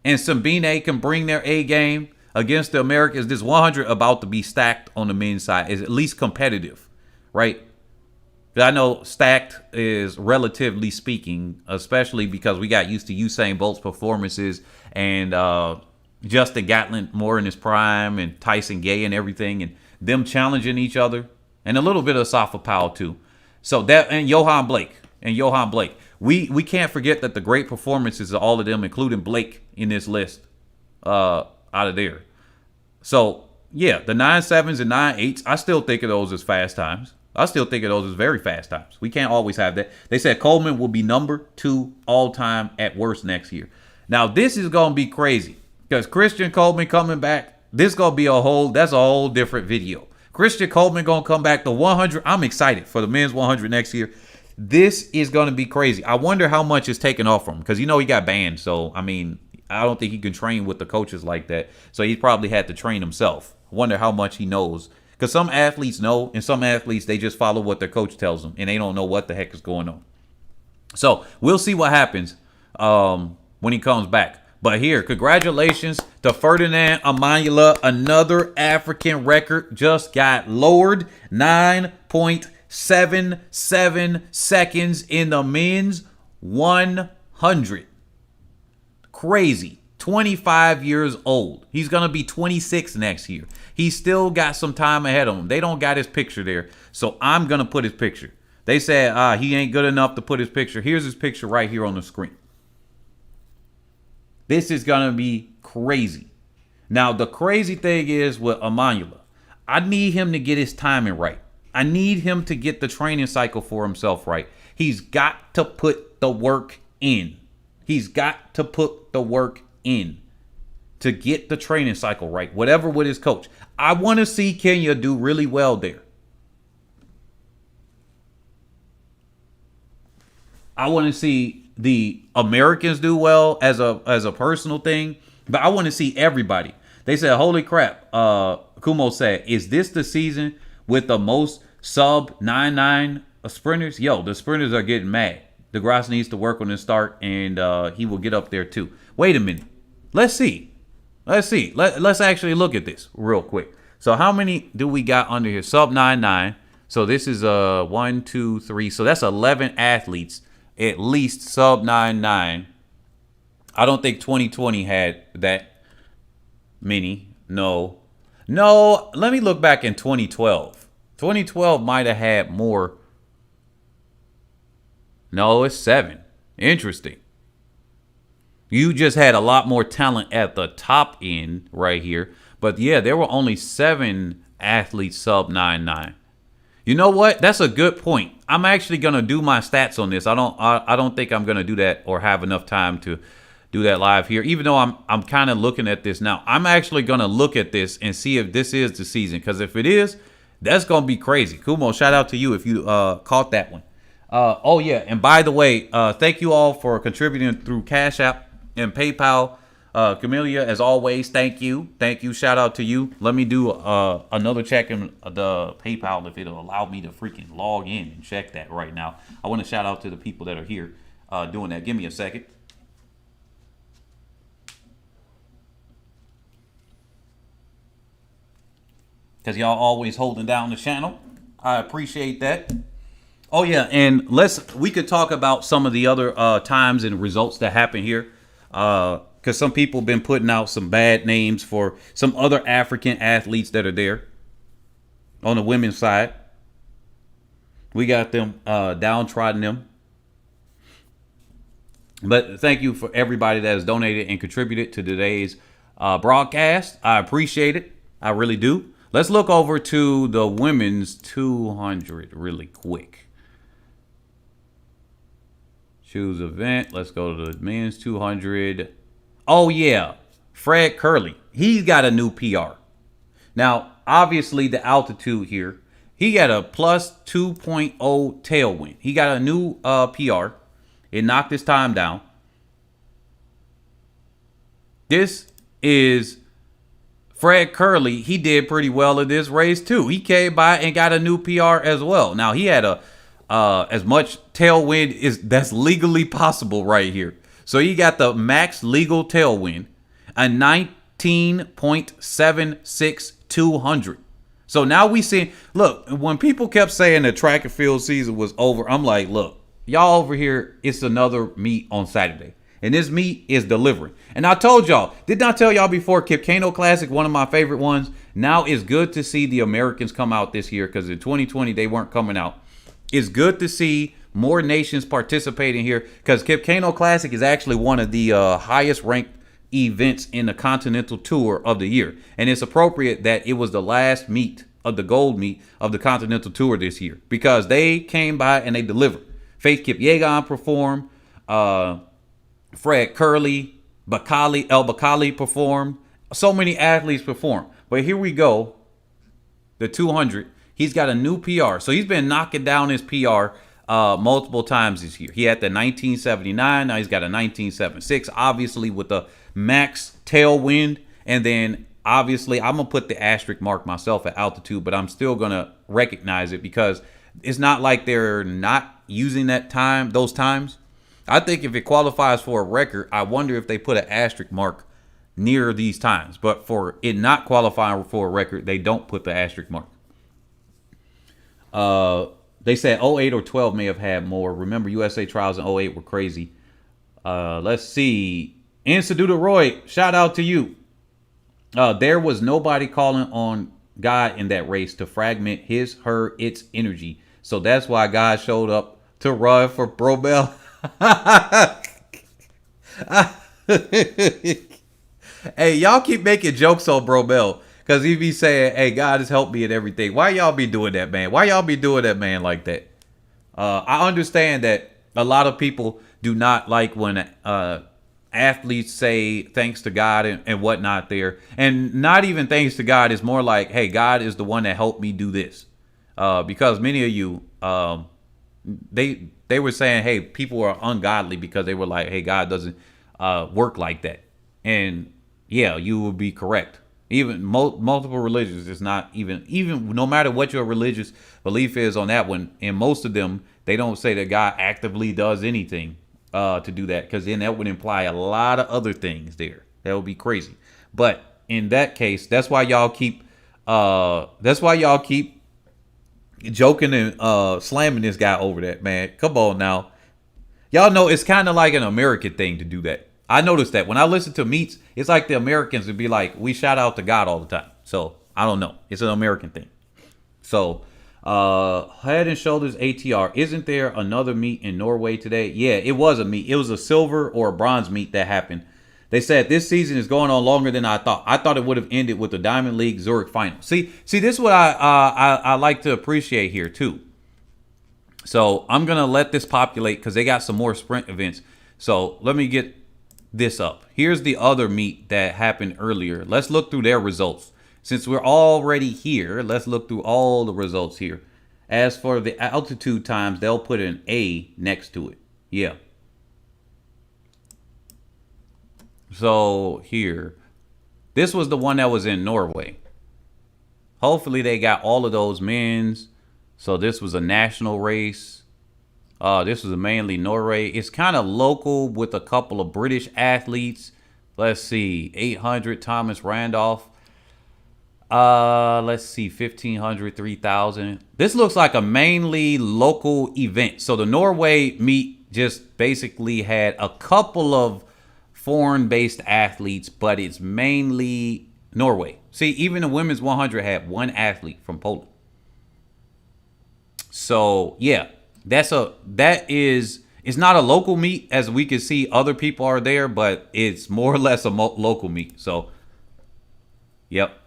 S1: and Simbine can bring their A game against the Americans, this 100 about to be stacked on the men's side is at least competitive, right? I know stacked is relatively speaking, especially because we got used to Usain Bolt's performances and Justin Gatlin more in his prime and Tyson Gay and everything, and them challenging each other, and a little bit of Safa Powell too. So that, and Johan Blake. We can't forget that the great performances of all of them, including Blake in this list, out of there. So yeah, the 9.7s and 9.8s, I still think of those as fast times. I still think of those as very fast times. We can't always have that. They said Coleman will be number 2 all time at worst next year. Now this is gonna be crazy because Christian Coleman coming back. This gonna be that's a whole different video. Christian Coleman gonna come back to 100. I'm excited for the men's 100 next year. This is gonna be crazy. I wonder how much is taken off from him because you know he got banned. So I mean, I don't think he can train with the coaches like that. So he probably had to train himself. I wonder how much he knows. Because some athletes know, and some athletes, they just follow what their coach tells them, and they don't know what the heck is going on. So we'll see what happens when he comes back. But here, congratulations to Ferdinand Omanyala. Another African record just got lowered. 9.77 seconds in the men's 100. Crazy. 25 years old. He's going to be 26 next year. He's still got some time ahead of him. They don't got his picture there, so I'm going to put his picture. They said he ain't good enough to put his picture. Here's his picture right here on the screen. This is going to be crazy. Now, the crazy thing is with Omanyala, I need him to get his timing right. I need him to get the training cycle for himself right. He's got to put the work in. He's got to put the work in to get the training cycle right, whatever with his coach. I want to see Kenya do really well there. I want to see the Americans do well as a personal thing, but I want to see everybody. They said, holy crap. Kumo said, is this the season with the most sub 9-9 sprinters? Yo, the sprinters are getting mad. DeGrasse needs to work on his start, and he will get up there too. Wait a minute. Let's see. Let's actually look at this real quick. So how many do we got under here? Sub 9-9. So this is 1, 2, 3. So that's 11 athletes at least sub 9-9. I don't think 2020 had that many. No. Let me look back in 2012. 2012 might have had more. No, it's 7. Interesting. You just had a lot more talent at the top end right here. But yeah, there were only 7 athletes sub 9-9. You know what? That's a good point. I'm actually gonna do my stats on this. I don't think I'm gonna do that or have enough time to do that live here. Even though I'm kind of looking at this now. I'm actually gonna look at this and see if this is the season. Because if it is, that's gonna be crazy. Kumo, shout out to you if you caught that one. Oh yeah, and by the way, thank you all for contributing through Cash App and PayPal. Camellia, as always, thank you. Shout out to you. Let me do another check in the PayPal if it'll allow me to freaking log in and check that right now. I want to shout out to the people that are here doing that. Give me a second. Because y'all always holding down the channel. I appreciate that. Oh yeah, and we could talk about some of the other times and results that happen here. Because some people have been putting out some bad names for some other African athletes that are there on the women's side. We got them downtrodden them. But thank you for everybody that has donated and contributed to today's broadcast. I appreciate it. I really do. Let's look over to the women's 200 really quick. Choose event. Let's go to the men's 200. Oh, yeah. Fred Curley. He's got a new PR. Now, obviously, the altitude here. He got a plus 2.0 tailwind. He got a new PR. It knocked his time down. This is Fred Curley. He did pretty well in this race, too. He came by and got a new PR as well. Now, he had as much tailwind that's legally possible right here. So you got the max legal tailwind, a 19.76 200. So now we see, look, when people kept saying the track and field season was over, I'm like, look, y'all over here, it's another meet on Saturday. And this meet is delivering. And I told y'all, did not tell y'all before, Kip Kano Classic, one of my favorite ones. Now it's good to see the Americans come out this year because in 2020, they weren't coming out. It's good to see more nations participating here because Kip Kano Classic is actually one of the highest ranked events in the Continental Tour of the year. And it's appropriate that it was the last meet of the gold meet of the Continental Tour this year because they came by and they delivered. Faith Kipyegon performed. Fred Curley, El Bakali performed. So many athletes performed. But here we go. The 200. He's got a new PR. So he's been knocking down his PR multiple times this year. He had the 1979. Now he's got a 1976. Obviously with the max tailwind. And then obviously I'm going to put the asterisk mark myself at altitude. But I'm still going to recognize it because it's not like they're not using those times. I think if it qualifies for a record, I wonder if they put an asterisk mark near these times. But for it not qualifying for a record, they don't put the asterisk mark. They said 08 or 12 may have had more. Remember, USA trials in 08 were crazy. Let's see. Insiduta Roy, shout out to you. There was nobody calling on God in that race to fragment its energy. So that's why God showed up to run for Bromell. Hey, y'all keep making jokes on Bromell because he be saying, hey, God has helped me and everything. Why y'all be doing that, man? Why y'all be doing that, man, like that? I understand that a lot of people do not like when athletes say thanks to God and whatnot there. And not even thanks to God. It's more like, hey, God is the one that helped me do this. Because many of you, they were saying, hey, people are ungodly because they were like, hey, God doesn't work like that. And yeah, you would be correct. Even multiple religions is not even no matter what your religious belief is on that one. And most of them, they don't say that God actively does anything to do that, because then that would imply a lot of other things there. That would be crazy. But in that case, that's why y'all keep joking and slamming this guy over that, man. Come on now. Y'all know it's kind of like an American thing to do that. I noticed that when I listen to meets, it's like the Americans would be like, we shout out to God all the time. So I don't know. It's an American thing. So Head and Shoulders ATR. Isn't there another meet in Norway today? Yeah, it was a meet. It was a silver or a bronze meet that happened. They said this season is going on longer than I thought. I thought it would have ended with the Diamond League Zurich final. See, this is what I like to appreciate here too. So I'm gonna let this populate because they got some more sprint events. So let me get this up. Here's the other meet that happened earlier. Let's look through their results. Since we're already here, let's look through all the results here. As for the altitude times, they'll put an A next to it. Yeah. So here, this was the one that was in Norway. Hopefully they got all of those men's. So this was a national race. This was mainly Norway. It's kind of local with a couple of British athletes. Let's see, 800 Thomas Randolph. Let's see, 1,500, 3,000. This looks like a mainly local event. So the Norway meet just basically had a couple of foreign-based athletes, but it's mainly Norway. See, even the women's 100 had one athlete from Poland. So yeah, it's not a local meet, as we can see other people are there, but it's more or less a local meet. So yep.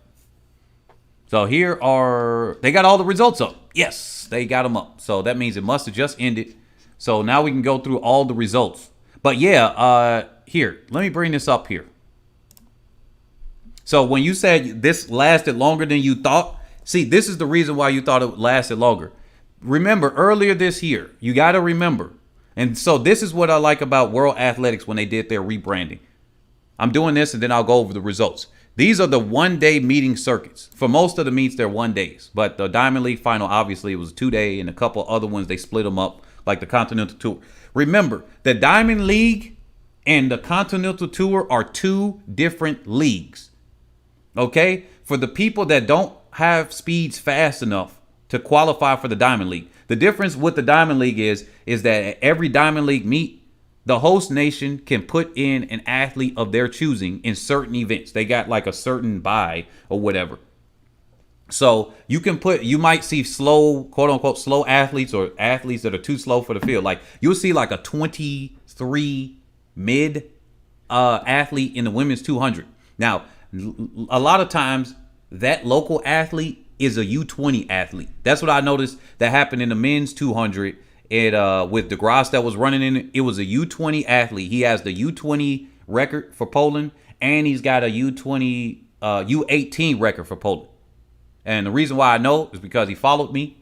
S1: So they got all the results up. Yes, they got them up. So that means it must have just ended. So now we can go through all the results. But yeah, here, let me bring this up here. So when you said this lasted longer than you thought, see, this is the reason why you thought it lasted longer. Remember, earlier this year, you got to remember. And so this is what I like about World Athletics when they did their rebranding. I'm doing this and then I'll go over the results. These are the one-day meeting circuits. For most of the meets, they're 1 days. But the Diamond League final, obviously, it was 2 day. And a couple other ones, they split them up, like the Continental Tour. Remember, the Diamond League and the Continental Tour are 2 different leagues. Okay? For the people that don't have speeds fast enough to qualify for the Diamond League. The difference with the Diamond League is that at every Diamond League meet, the host nation can put in an athlete of their choosing in certain events. They got like a certain buy or whatever. So you might see slow, quote unquote, slow athletes or athletes that are too slow for the field. Like you'll see like a 23 mid athlete in the women's 200. Now, a lot of times that local athlete is a U20 athlete. That's what I noticed that happened in the men's 200. With DeGrasse that was running in it, it was a U20 athlete. He has the U20 record for Poland, and he's got a U18 record for Poland. And the reason why I know is because he followed me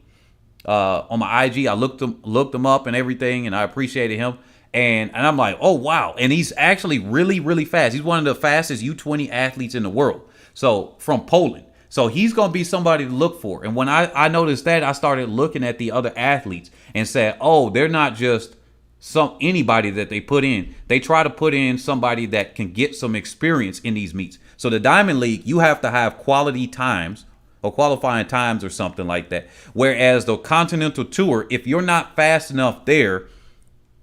S1: on my IG. I looked him up and everything, and I appreciated him. And I'm like, oh wow! And he's actually really, really fast. He's one of the fastest U20 athletes in the world. So from Poland. So he's going to be somebody to look for. And when I noticed that, I started looking at the other athletes and said, oh, they're not just anybody that they put in. They try to put in somebody that can get some experience in these meets. So the Diamond League, you have to have quality times or qualifying times or something like that. Whereas the Continental Tour, if you're not fast enough there,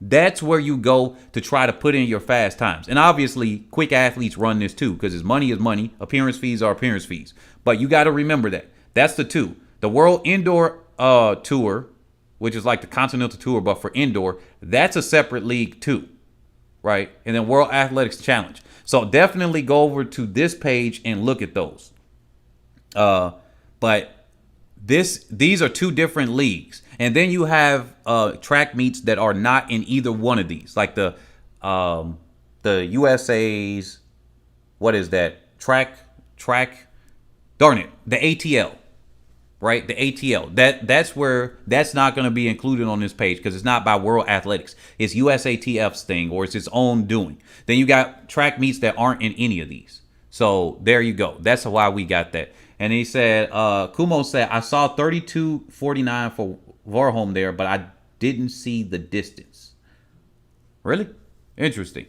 S1: That's where you go to try to put in your fast times. And obviously, quick athletes run this too because money is money. Appearance fees are appearance fees. But you got to remember that. That's the two. The World Indoor Tour, which is like the Continental Tour, but for indoor, that's a separate league too, right? And then World Athletics Challenge. So definitely go over to this page and look at those. But these are two different leagues. And then you have track meets that are not in either one of these, like the USA's, what is that? Track, darn it, the ATL, right? The ATL. That's not going to be included on this page because it's not by World Athletics. It's USATF's thing, or it's its own doing. Then you got track meets that aren't in any of these. So there you go. That's why we got that. And he said, Kumo said, I saw 32.49 for Varholm there, but I didn't see the distance. Really? Interesting.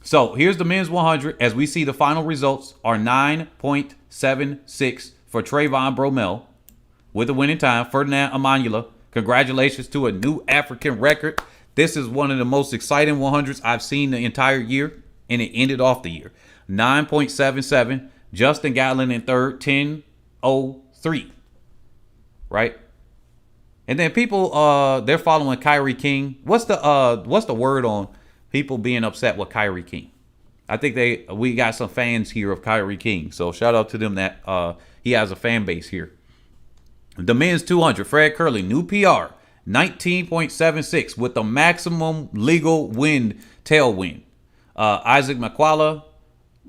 S1: So here's the men's 100. As we see, the final results are 9.76 for Trayvon Bromell with the winning time. Ferdinand Omanyala, congratulations to a new African record. This is one of the most exciting 100s I've seen the entire year, and it ended off the year. 9.77. Justin Gatlin in third, 10.03. Right? And then people, they're following Kyrie King. What's the word on people being upset with Kyrie King? I think we got some fans here of Kyrie King. So shout out to them that he has a fan base here. The men's 200, Fred Curley, new PR, 19.76 with the maximum legal tailwind. Isaac Makwala,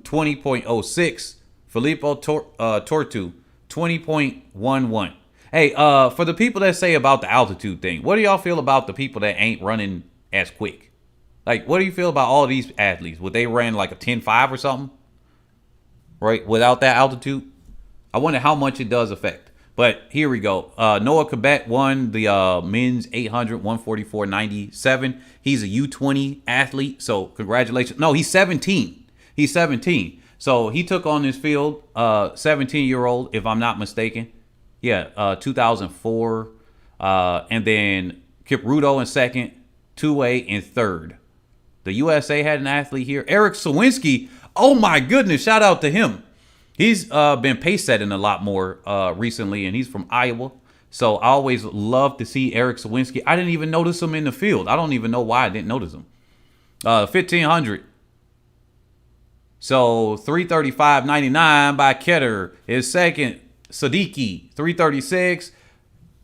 S1: 20.06. Filippo Tortu, 20.11. Hey, for the people that say about the altitude thing, what do y'all feel about the people that ain't running as quick? Like, what do you feel about all of these athletes? Would they ran like a 10.5 or something? Right? Without that altitude? I wonder how much it does affect. But here we go. Noah Cabet won the men's 800, 144.97. He's a U20 athlete, so congratulations. No, he's 17. He's 17. So he took on this field, 17-year-old, if I'm not mistaken. Yeah, 2004. And then Kipruto in second, Two-Way in third. The USA had an athlete here. Eric Sawinski. Oh, my goodness. Shout out to him. He's been pace setting a lot more recently, and he's from Iowa. So I always love to see Eric Sawinski. I didn't even notice him in the field. I don't even know why I didn't notice him. 1,500. So 335.99 by Ketter is second. Sadiki 336.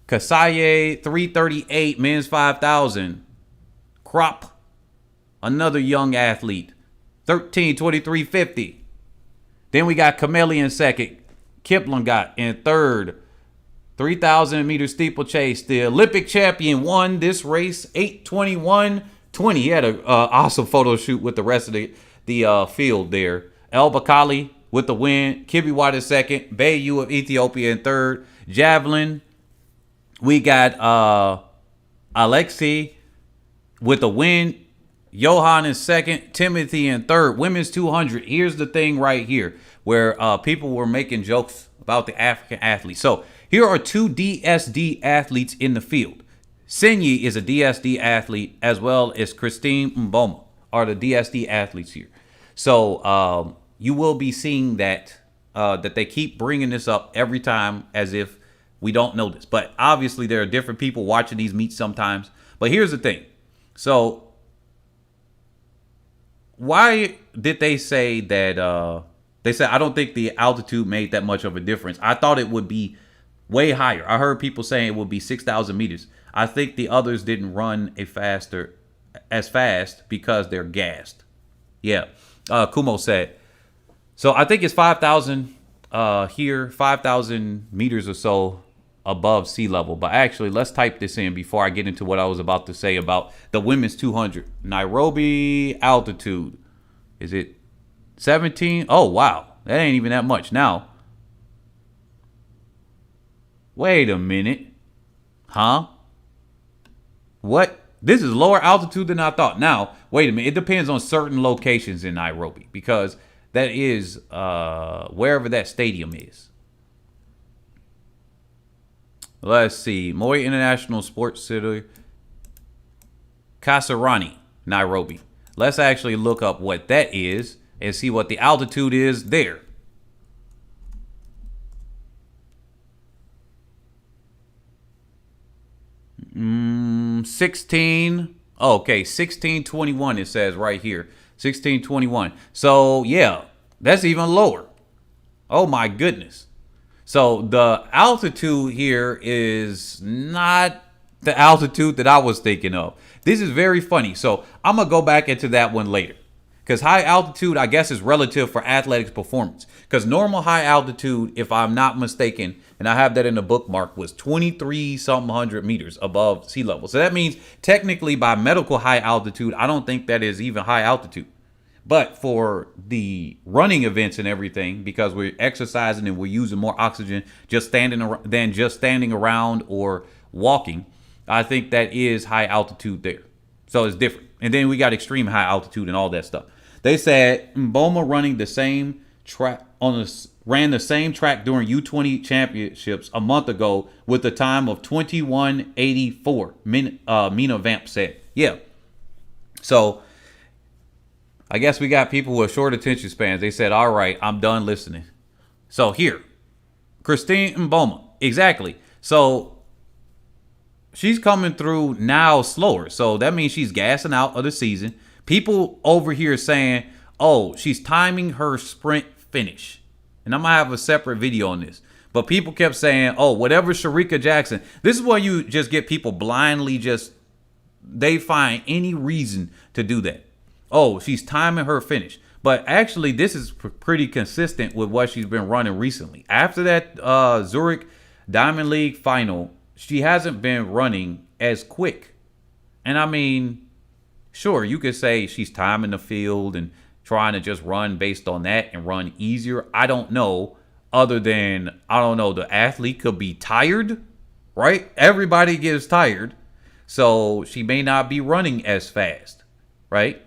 S1: Kasaye 338. Men's 5,000. Crop, another young athlete, 13:23.50. Then we got Kameli in second. Kipling got in third. 3,000 meter steeplechase. The Olympic champion won this race 8:21.20. He had an awesome photo shoot with the rest of the field there. El Bakali with the win. Kibiwat in second. Bayu of Ethiopia in third. Javelin. We got Alexei with the win. Johan in second. Timothy in third. Women's 200. Here's the thing right here where people were making jokes about the African athletes. So here are two DSD athletes in the field. Senyi is a DSD athlete, as well as Christine Mboma are the DSD athletes here. So you will be seeing that they keep bringing this up every time as if we don't know this. But obviously there are different people watching these meets sometimes. But here's the thing. So why did they say that? They said, I don't think the altitude made that much of a difference. I thought it would be way higher. I heard people saying it would be 6,000 meters. I think the others didn't run as fast because they're gassed. Yeah. Kumo said. So I think it's 5,000 here, 5,000 meters or so above sea level. But actually, let's type this in before I get into what I was about to say about the women's 200. Nairobi altitude. Is it 17? Oh, wow. That ain't even that much. Now, wait a minute. Huh? What? This is lower altitude than I thought. Now, wait a minute. It depends on certain locations in Nairobi because that is wherever that stadium is. Let's see. Moi International Sports City. Kasarani, Nairobi. Let's actually look up what that is and see what the altitude is there. Mm, 16. Oh, okay, 1621 it says right here. 1621. So, yeah, that's even lower. Oh my goodness. So the altitude here is not the altitude that I was thinking of. This is very funny. So I'm going to go back into that one later. Because high altitude, I guess, is relative for athletics performance. Because normal high altitude, if I'm not mistaken, and I have that in the bookmark, was 23 something hundred meters above sea level. So that means technically by medical high altitude, I don't think that is even high altitude. But for the running events and everything, because we're exercising and we're using more oxygen than just standing around or walking, I think that is high altitude there. So it's different. And then we got extreme high altitude and all that stuff. They said Mboma running the same track ran the same track during U20 championships a month ago with a time of 21:84. Mina Vamp said, yeah. So I guess we got people with short attention spans. They said, all right, I'm done listening. So here, Christine Mboma. Exactly. So she's coming through now slower. So that means she's gassing out of the season. People over here saying, oh, she's timing her sprint finish. And I'm going to have a separate video on this. But people kept saying, oh, whatever Shericka Jackson. This is where you just get people blindly they find any reason to do that. Oh, she's timing her finish. But actually, this is pretty consistent with what she's been running recently. After that Zurich Diamond League final, she hasn't been running as quick. And I mean, sure, you could say she's timing the field and trying to just run based on that and run easier. I don't know. Other than, I don't know, the athlete could be tired, right? Everybody gets tired. So she may not be running as fast, right?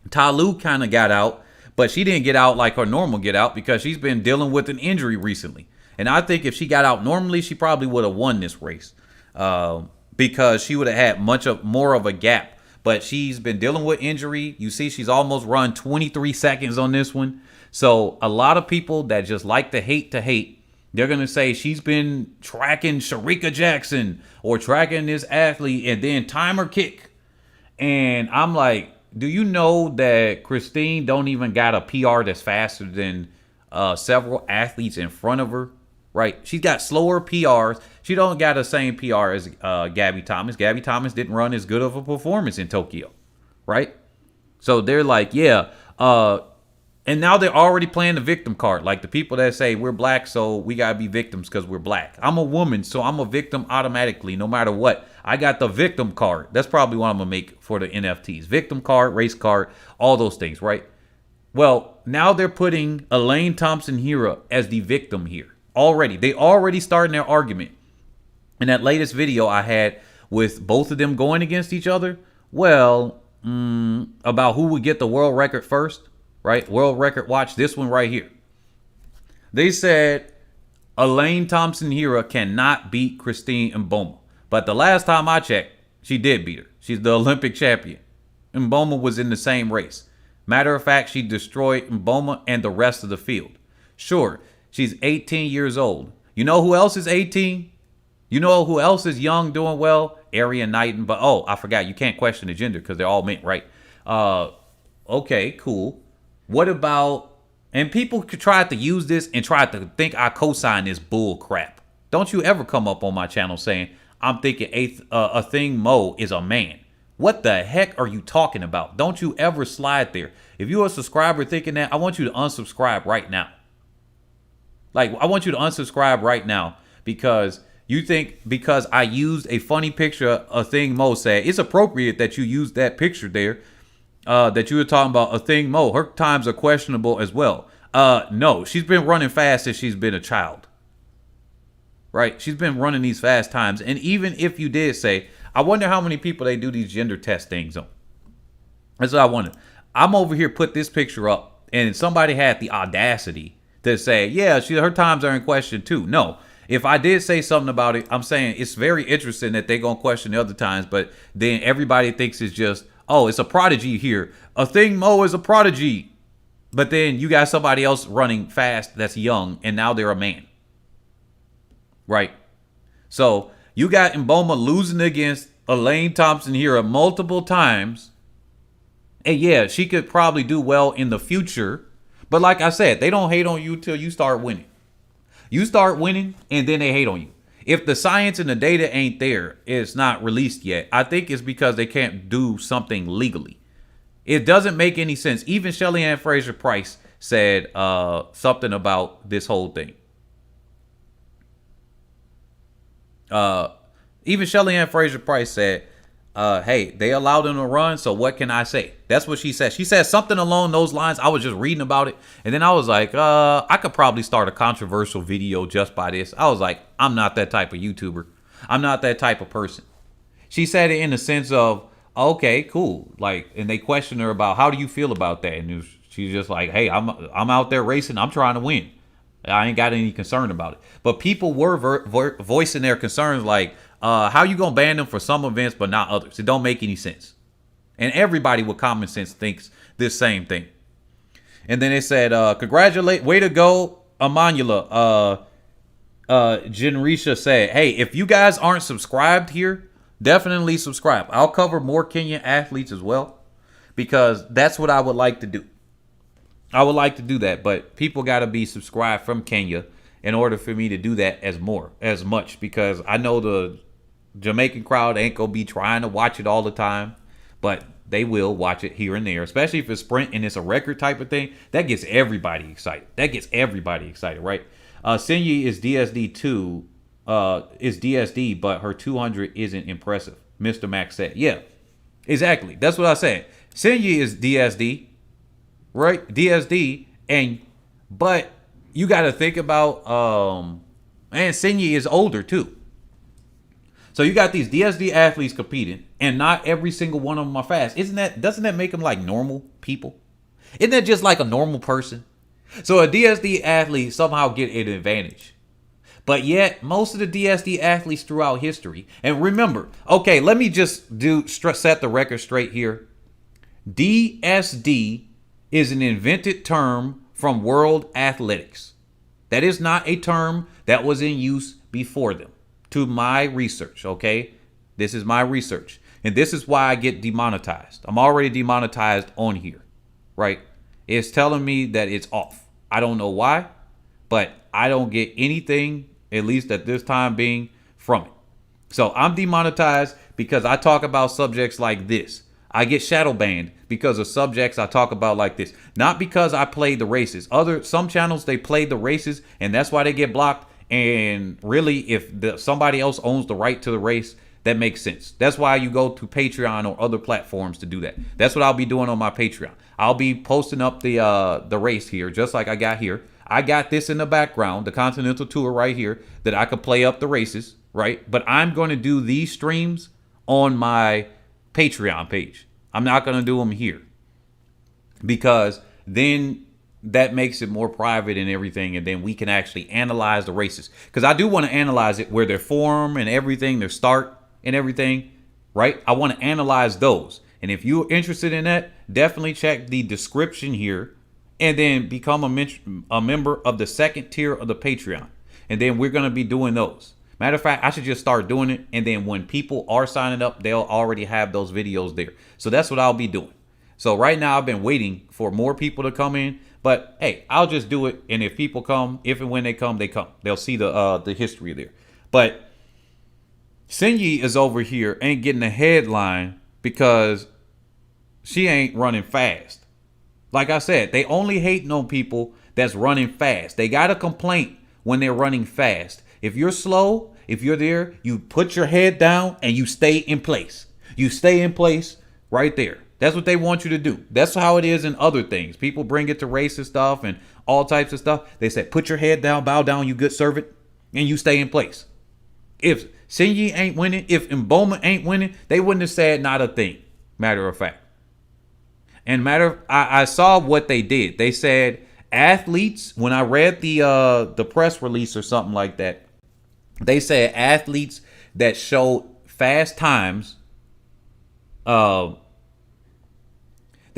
S1: Talu kind of got out, but she didn't get out like her normal get out because she's been dealing with an injury recently. And I think if she got out normally, she probably would have won this race because she would have had more of a gap. But she's been dealing with injury. You see, she's almost run 23 seconds on this one. So a lot of people that just like to hate, they're going to say she's been tracking Shericka Jackson or tracking this athlete and then timer kick. And I'm like, do you know that Christine don't even got a PR that's faster than several athletes in front of her? Right? She's got slower PRs. She don't got the same PR as Gabby Thomas. Gabby Thomas didn't run as good of a performance in Tokyo. Right? So they're like, yeah. And now they're already playing the victim card. Like the people that say we're black, so we got to be victims because we're black. I'm a woman, so I'm a victim automatically, no matter what. I got the victim card. That's probably what I'm going to make for the NFTs. Victim card, race card, all those things, right? Well, now they're putting Elaine Thompson-Herah as the victim here. Already. They already starting their argument. In that latest video I had with both of them going against each other, well, about who would get the world record first, right? World record watch, this one right here. They said Elaine Thompson-Herah cannot beat Christine Mboma. But the last time I checked, she did beat her. She's the Olympic champion. Mboma was in the same race. Matter of fact, she destroyed Mboma and the rest of the field. Sure, she's 18 years old. You know who else is 18? You know who else is young, doing well? Arian Knighton. But, oh, I forgot. You can't question the gender because they're all men, right? Okay, cool. What about... And people could try to use this and try to think I co-sign this bull crap. Don't you ever come up on my channel saying, I'm thinking a thing Mo is a man. What the heck are you talking about? Don't you ever slide there. If you're a subscriber thinking that, I want you to unsubscribe right now. Like, I want you to unsubscribe right now because you think because I used a funny picture, a thing Mo said, it's appropriate that you use that picture there, that you were talking about a thing Mo. Her times are questionable as well. No, she's been running fast since she's been a child. Right? She's been running these fast times. And even if you did say, I wonder how many people they do these gender test things on. That's what I wonder. I'm over here, put this picture up, and somebody had the audacity to say, yeah, her times are in question too. No, If I did say something about it, I'm saying it's very interesting that they're going to question the other times, but then everybody thinks it's just, oh, it's a prodigy here. A thing Mo is a prodigy. But then you got somebody else running fast that's young, and now they're a man. Right? So you got Mboma losing against Elaine Thompson here multiple times. And yeah, she could probably do well in the future. But like I said, they don't hate on you till you start winning. You start winning, and then they hate on you. If the science and the data ain't there, it's not released yet. I think it's because they can't do something legally. It doesn't make any sense. Even Shelly Ann Fraser Price said something about this whole thing. Even Shelly Ann Fraser Price said, hey, they allowed them to run, so what can I say? That's what she said. She said something along those lines. I was just reading about it, and then I was like, I could probably start a controversial video just by this. I was like, I'm not that type of YouTuber. I'm not that type of person. She said it in the sense of, okay, cool. Like, and they questioned her about, how do you feel about that? And she's just like, hey, I'm out there racing. I'm trying to win. I ain't got any concern about it. But people were voicing their concerns like, how you going to ban them for some events but not others? It don't make any sense. And everybody with common sense thinks this same thing. And then they said, congratulate, way to go, Omanyala. Genrisha said, hey, if you guys aren't subscribed here, definitely subscribe. I'll cover more Kenyan athletes as well, because that's what I would like to do. I would like to do that, but people got to be subscribed from Kenya in order for me to do that as much, because I know the Jamaican crowd ain't going to be trying to watch it all the time, but they will watch it here and there, especially if it's sprint and it's a record type of thing. That gets everybody excited. Right? Sinyi is DSD2. Is DSD, but her 200 isn't impressive. Mr. Max said, yeah, exactly. That's what I said. Sinyi is DSD, right? DSD, but you got to think about, and Sinyi is older too. So you got these DSD athletes competing, and not every single one of them are fast. Doesn't that make them like normal people? Isn't that just like a normal person? So a DSD athlete somehow get an advantage. But yet, most of the DSD athletes throughout history, and remember, okay, let me just set the record straight here. DSD is an invented term from World Athletics. That is not a term that was in use before them, to my research, okay? This is my research, and this is why I get demonetized. I'm already demonetized on here, right? It's telling me that it's off. I don't know why, but I don't get anything, at least at this time being, from it. So I'm demonetized because I talk about subjects like this. I get shadow banned because of subjects I talk about like this. Not because I played the races. Some channels, they play the races, and that's why they get blocked. And really, if somebody else owns the right to the race, that makes sense. That's why you go to Patreon or other platforms to do that. That's what I'll be doing on my Patreon. I'll be posting up the race here, just like I got here. I got this in the background, the Continental Tour right here, that I could play up the races, right? But I'm going to do these streams on my Patreon page. I'm not going to do them here, because then that makes it more private and everything, and then we can actually analyze the races. Because I do want to analyze it, where their form and everything, their start and everything, right? I want to analyze those. And if you're interested in that, definitely check the description here, and then become a member of the second tier of the Patreon. And then we're going to be doing those. Matter of fact, I should just start doing it. And then when people are signing up, they'll already have those videos there. So that's what I'll be doing. So right now I've been waiting for more people to come in. But hey, I'll just do it. And if people come, if and when they come, they come. They'll see the history there. But Sinyi is over here, ain't getting a headline because she ain't running fast. Like I said, they only hating on people that's running fast. They got a complaint when they're running fast. If you're slow, if you're there, you put your head down and you stay in place. You stay in place right there. That's what they want you to do. That's how it is in other things. People bring it to race and stuff and all types of stuff. They say, put your head down, bow down, you good servant, and you stay in place. If Sinyi ain't winning, if Mboma ain't winning, they wouldn't have said not a thing, matter of fact. And I saw what they did. They said athletes, when I read the press release or something like that, They said athletes that showed fast times, they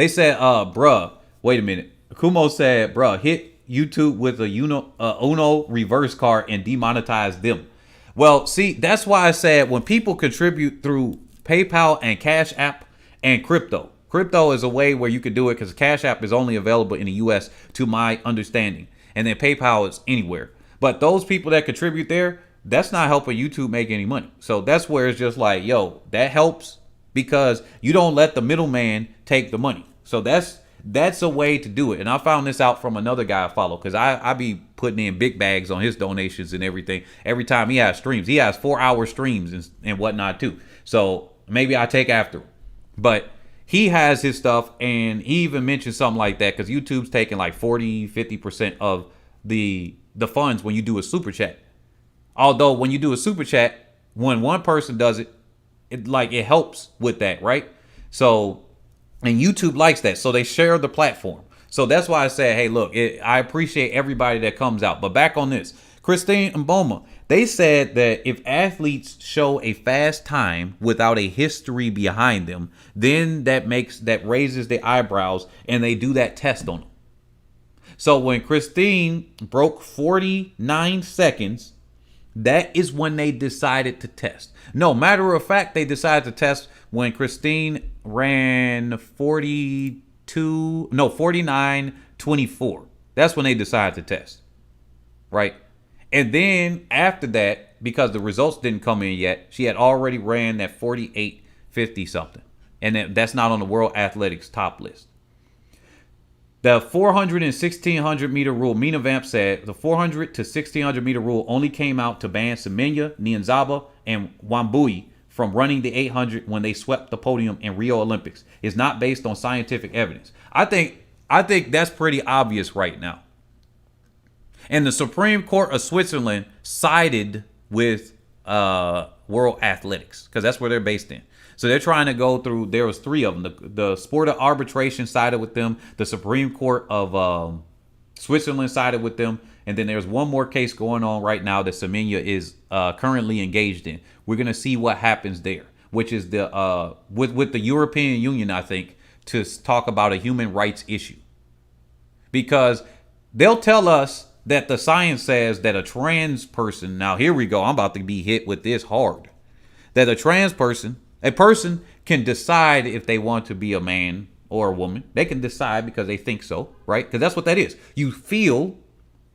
S1: said, bruh, wait a minute. Kumo said, bruh, hit YouTube with a Uno reverse card and demonetize them. Well, see, that's why I said when people contribute through PayPal and Cash App and crypto. Crypto is a way where you can do it because Cash App is only available in the US to my understanding. And then PayPal is anywhere. But those people that contribute there, that's not helping YouTube make any money. So that's where it's just like, yo, that helps because you don't let the middleman take the money. So that's a way to do it. And I found this out from another guy I follow because I be putting in big bags on his donations and everything. Every time he has streams, he has 4-hour streams and whatnot too. So maybe I take after him. But he has his stuff, and he even mentioned something like that because YouTube's taking like 40-50% of the funds when you do a super chat. Although when you do a super chat, when one person does it, it helps with that, right? So, and YouTube likes that, so they share the platform. So that's why I said, hey, look, I appreciate everybody that comes out. But back on this, Christine Mboma, they said that if athletes show a fast time without a history behind them, then that raises the eyebrows, and they do that test on them. So when Christine broke 49 seconds, that is when they decided to test. No, matter of fact, they decided to test when Christine ran 49:24. That's when they decided to test, right? And then after that, because the results didn't come in yet, she had already ran that 48:50 something. And that's not on the World Athletics top list. The 400 and 1600 meter rule, Mina Vamp said, the 400 to 1600 meter rule only came out to ban Semenya, Nyanzaba, and Wambui from running the 800 when they swept the podium in Rio Olympics. It's not based on scientific evidence. I think that's pretty obvious right now. And the Supreme Court of Switzerland sided with World Athletics because that's where they're based in. So they're trying to go through, there was 3 of them. The Sport of Arbitration sided with them. The Supreme Court of Switzerland sided with them. And then there's one more case going on right now that Semenya is currently engaged in. We're going to see what happens there, which is the with the European Union, I think, to talk about a human rights issue. Because they'll tell us that the science says that a trans person, now here we go, I'm about to be hit with this hard, that a person can decide if they want to be a man or a woman. They can decide because they think so, right? Because that's what that is. You feel,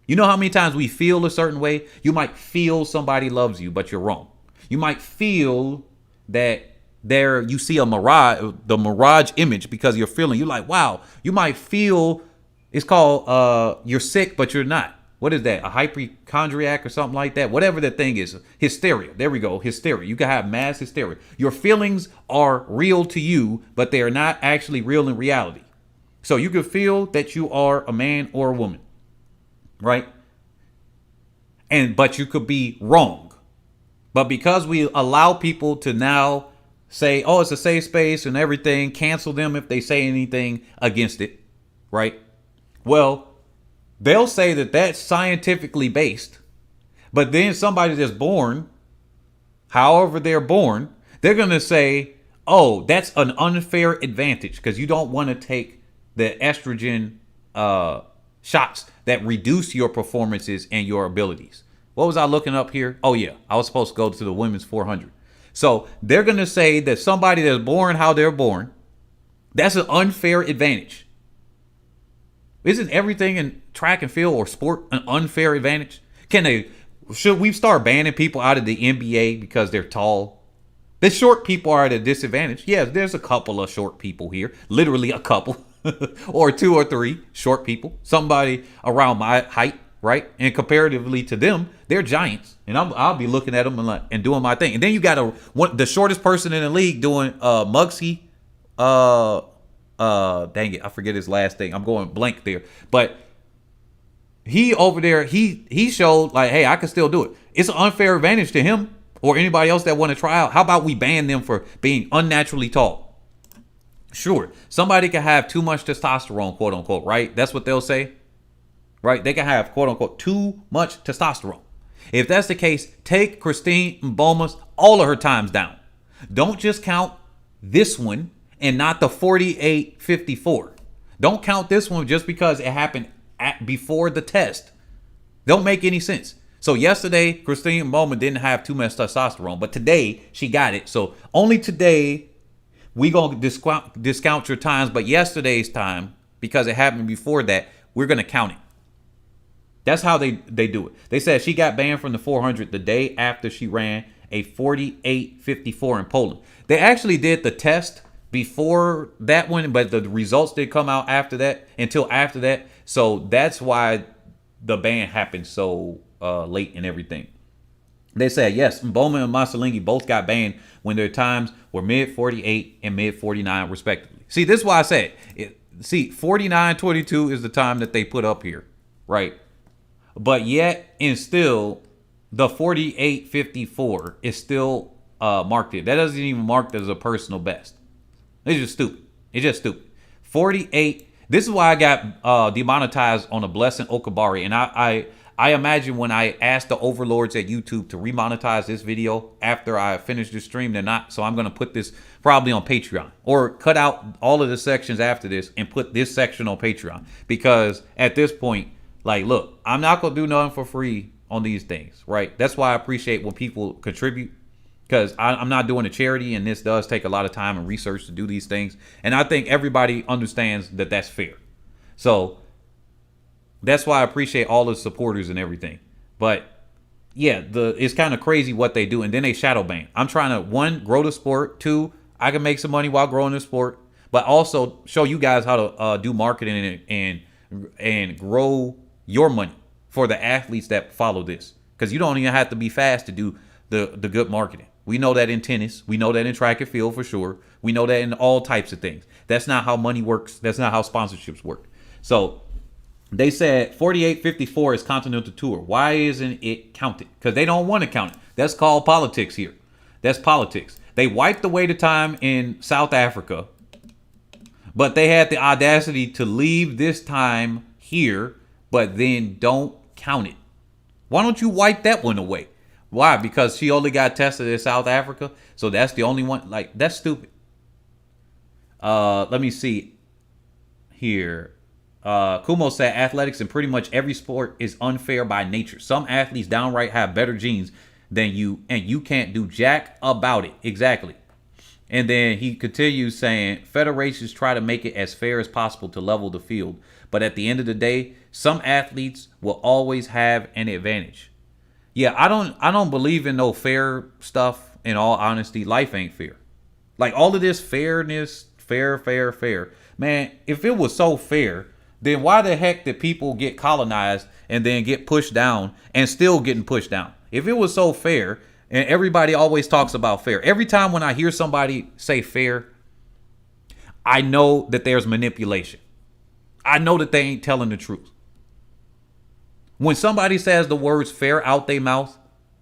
S1: you know how many times we feel a certain way? You might feel somebody loves you, but you're wrong. You might feel that you see the mirage image because you're feeling, you're like, wow. You might feel, it's called, you're sick, but you're not. What is that? A hypochondriac or something like that? Whatever that thing is. Hysteria. There we go. Hysteria. You can have mass hysteria. Your feelings are real to you, but they are not actually real in reality. So you can feel that you are a man or a woman, right? But you could be wrong. But because we allow people to now say, oh, it's a safe space and everything, cancel them if they say anything against it, right? Well, they'll say that that's scientifically based, but then somebody that's born, however they're born, they're going to say, oh, that's an unfair advantage because you don't want to take the estrogen shots that reduce your performances and your abilities. What was I looking up here? Oh, yeah, I was supposed to go to the women's 400. So they're going to say that somebody that's born how they're born, that's an unfair advantage. Isn't everything in track and field or sport an unfair advantage? Should we start banning people out of the NBA because they're tall? The short people are at a disadvantage. Yes, there's a couple of short people here. Literally a couple. Or 2 or 3 short people. Somebody around my height, right? And comparatively to them, they're giants. And I'll be looking at them and doing my thing. And then you got the shortest person in the league doing Muggsy. Dang it, I forget his last thing. I'm going blank there. But he over there, he showed like, hey, I can still do it. It's an unfair advantage to him or anybody else that want to try out. How about we ban them for being unnaturally tall? Sure, somebody can have too much testosterone, quote unquote, right? That's what they'll say, right? They can have, quote unquote, too much testosterone. If that's the case, take Christine Mboma's all of her times down. Don't just count this one and not the 4854. Don't count this one just because it happened before the test. Don't make any sense. So yesterday, Christine Mboma didn't have too much testosterone, but today she got it. So only today we gonna discount your times, but yesterday's time, because it happened before that, we're gonna count it. That's how they do it. They said she got banned from the 400 the day after she ran a 48.54 in Poland. They actually did the test before that one, but the results did come out after that, until after that. So that's why the ban happened so late and everything. They said, yes, Mboma and Masalingi both got banned when their times were mid 48 and mid 49 respectively. See, this is why I said, 49.22 is the time that they put up here, right? But yet, and still, the 48.54 is still marked here. That doesn't even mark as a personal best. It's just stupid. It's just stupid. 48. This is why I got demonetized on a Blessing Okabari. And I imagine when I asked the overlords at YouTube to remonetize this video after I finish the stream, they're not. So I'm going to put this probably on Patreon, or cut out all of the sections after this and put this section on Patreon. Because at this point, like, look, I'm not going to do nothing for free on these things, right? That's why I appreciate when people contribute, because I'm not doing a charity, and this does take a lot of time and research to do these things. And I think everybody understands that that's fair. So that's why I appreciate all the supporters and everything. But yeah, it's kind of crazy what they do. And then they shadow ban. I'm trying to, one, grow the sport. Two, I can make some money while growing the sport, but also show you guys how to do marketing and grow your money for the athletes that follow this. Because you don't even have to be fast to do the good marketing. We know that in tennis. We know that in track and field for sure. We know that in all types of things. That's not how money works. That's not how sponsorships work. So they said 48.54 is Continental Tour. Why isn't it counted? Because they don't want to count it. That's called politics here. That's politics. They wiped away the time in South Africa, but they had the audacity to leave this time here, but then don't count it. Why don't you wipe that one away? Why? Because she only got tested in South Africa, so that's the only one. Like, that's stupid. Let me see here. Kumo said athletics in pretty much every sport is unfair by nature. Some athletes downright have better genes than you, and you can't do jack about it. Exactly. And then he continues saying federations try to make it as fair as possible to level the field, but at the end of the day, some athletes will always have an advantage. Yeah, I don't believe in no fair stuff. In all honesty, life ain't fair. Like, all of this fairness, fair. Man, if it was so fair, then why the heck did people get colonized and then get pushed down and still getting pushed down? If it was so fair, and everybody always talks about fair. Every time when I hear somebody say fair, I know that there's manipulation. I know that they ain't telling the truth. When somebody says the words fair out their mouth,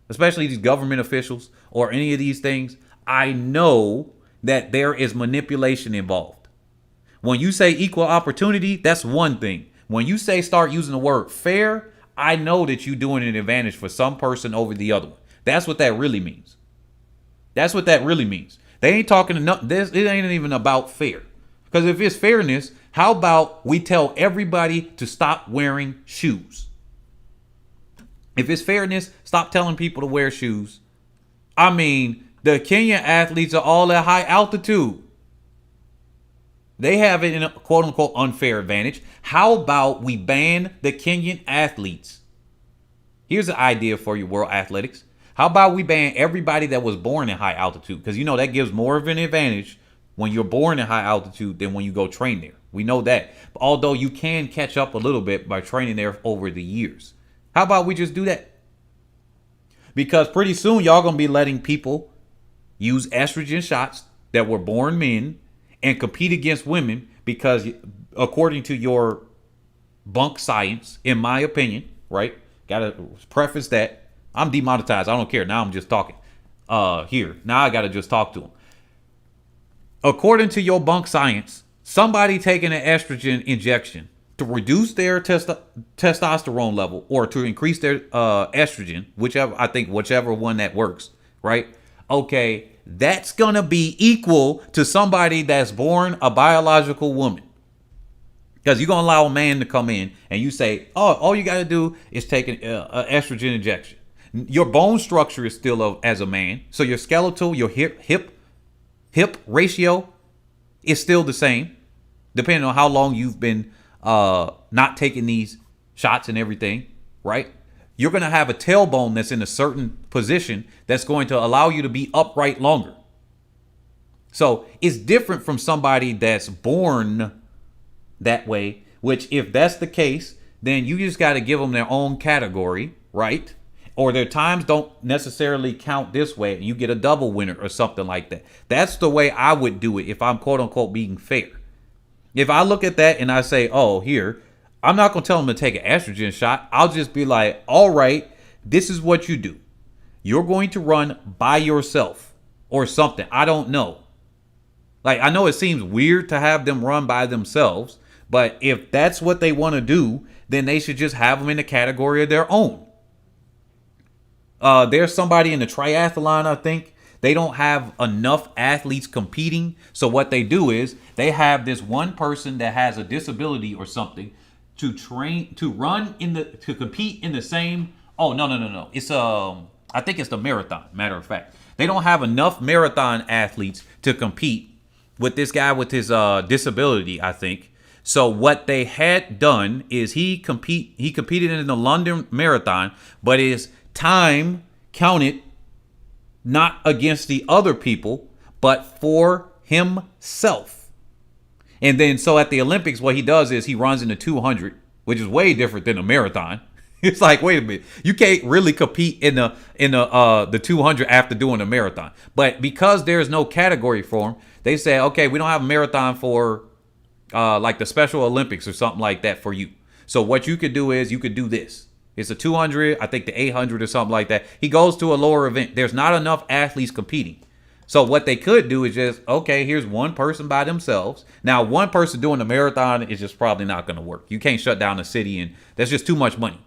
S1: especially these government officials or any of these things, I know that there is manipulation involved. When you say equal opportunity, that's one thing. When you say start using the word fair, I know that you're doing an advantage for some person over the other one. That's what that really means. That's what that really means. They ain't talking enough. This, it ain't even about fair. Because if it's fairness, how about we tell everybody to stop wearing shoes? If it's fairness, stop telling people to wear shoes. I mean, the Kenyan athletes are all at high altitude. They have it in a quote unquote unfair advantage. How about we ban the Kenyan athletes? Here's an idea for you, World Athletics. How about we ban everybody that was born in high altitude? Because you know that gives more of an advantage when you're born in high altitude than when you go train there. We know that. Although you can catch up a little bit by training there over the years. How about we just do that? Because pretty soon y'all going to be letting people use estrogen shots that were born men and compete against women because according to your bunk science, in my opinion, right? Got to preface that. I'm demonetized. I don't care. Now I'm just talking here. Now I got to just talk to them. According to your bunk science, somebody taking an estrogen injection to reduce their testosterone level or to increase their estrogen, whichever one that works, right? Okay, that's gonna be equal to somebody that's born a biological woman. Because you're gonna allow a man to come in and you say, oh, all you gotta do is take an estrogen injection. Your bone structure is still as a man, so your skeletal, your hip ratio is still the same, depending on how long you've been not taking these shots and everything, right? You're going to have a tailbone that's in a certain position that's going to allow you to be upright longer. So it's different from somebody that's born that way, which if that's the case, then you just got to give them their own category, right? Or their times don't necessarily count this way and you get a double winner or something like that. That's the way I would do it if I'm quote unquote being fair. If I look at that and I say, oh, here, I'm not going to tell them to take an estrogen shot. I'll just be like, all right, this is what you do. You're going to run by yourself or something. I don't know. Like, I know it seems weird to have them run by themselves, but if that's what they want to do, then they should just have them in the category of their own. There's somebody in the triathlon, I think. They don't have enough athletes competing. So what they do is they have this one person that has a disability or something to compete in the same. Oh, no. It's I think it's the marathon. Matter of fact, they don't have enough marathon athletes to compete with this guy with his disability, I think. So what they had done is he competed in the London Marathon, but his time counted not against the other people, but for himself. And then so at the Olympics, what he does is he runs in the 200, which is way different than a marathon. It's like, wait a minute, you can't really compete in the 200 after doing a marathon. But because there's no category for him, they say, okay, we don't have a marathon for like the Special Olympics or something like that for you. So what you could do is you could do this. It's a 200, I think the 800 or something like that. He goes to a lower event. There's not enough athletes competing. So what they could do is just, okay, here's one person by themselves. Now, one person doing the marathon is just probably not going to work. You can't shut down the city, and that's just too much money.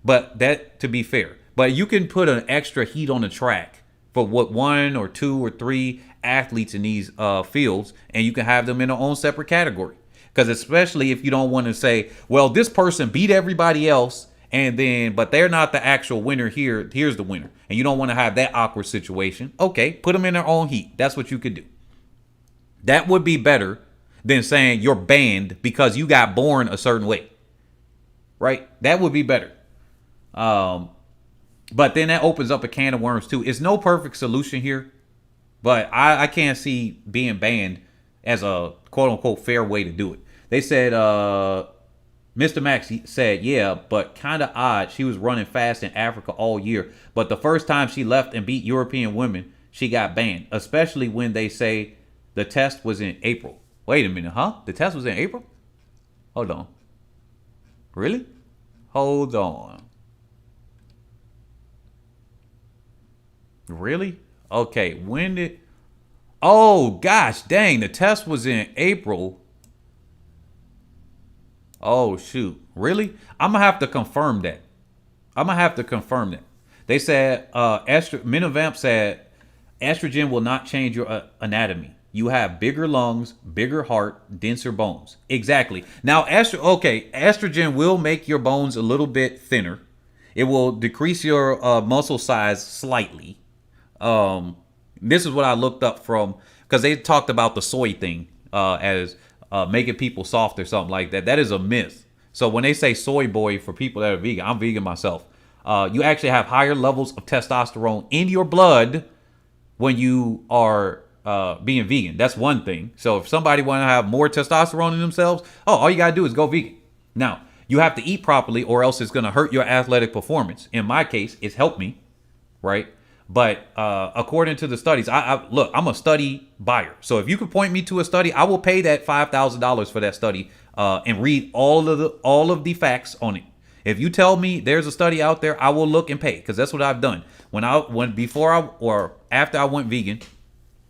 S1: But that, to be fair. But you can put an extra heat on the track for what 1 or 2 or 3 athletes in these fields, and you can have them in their own separate category. Because especially if you don't want to say, well, this person beat everybody else, but they're not the actual winner here. Here's the winner. And you don't want to have that awkward situation. Okay, put them in their own heat. That's what you could do. That would be better than saying you're banned because you got born a certain way. Right? That would be better. But then that opens up a can of worms too. It's no perfect solution here. But I can't see being banned as a quote unquote fair way to do it. They said, Mr. Max said, yeah, but kind of odd. She was running fast in Africa all year. But the first time she left and beat European women, she got banned, especially when they say the test was in April. Wait a minute, huh? The test was in April? Hold on. Really? Hold on. Really? Okay, when did... Oh, gosh, dang, the test was in April. Oh, shoot. Really? I'm going to have to confirm that. They said, Minivamp said, estrogen will not change your anatomy. You have bigger lungs, bigger heart, denser bones. Exactly. Now, estrogen will make your bones a little bit thinner. It will decrease your muscle size slightly. This is what I looked up from, because they talked about the soy thing as making people soft or something like that. That is a myth. So when they say soy boy for people that are vegan, I'm vegan myself. You actually have higher levels of testosterone in your blood when you are being vegan. That's one thing. So if somebody want to have more testosterone in themselves, all you got to do is go vegan. Now, you have to eat properly or else it's going to hurt your athletic performance. In my case, it's helped me, right? But according to the studies, look, I'm a study buyer. So if you could point me to a study, I will pay that $5,000 for that study and read all of the facts on it. If you tell me there's a study out there, I will look and pay, because that's what I've done. After I went vegan,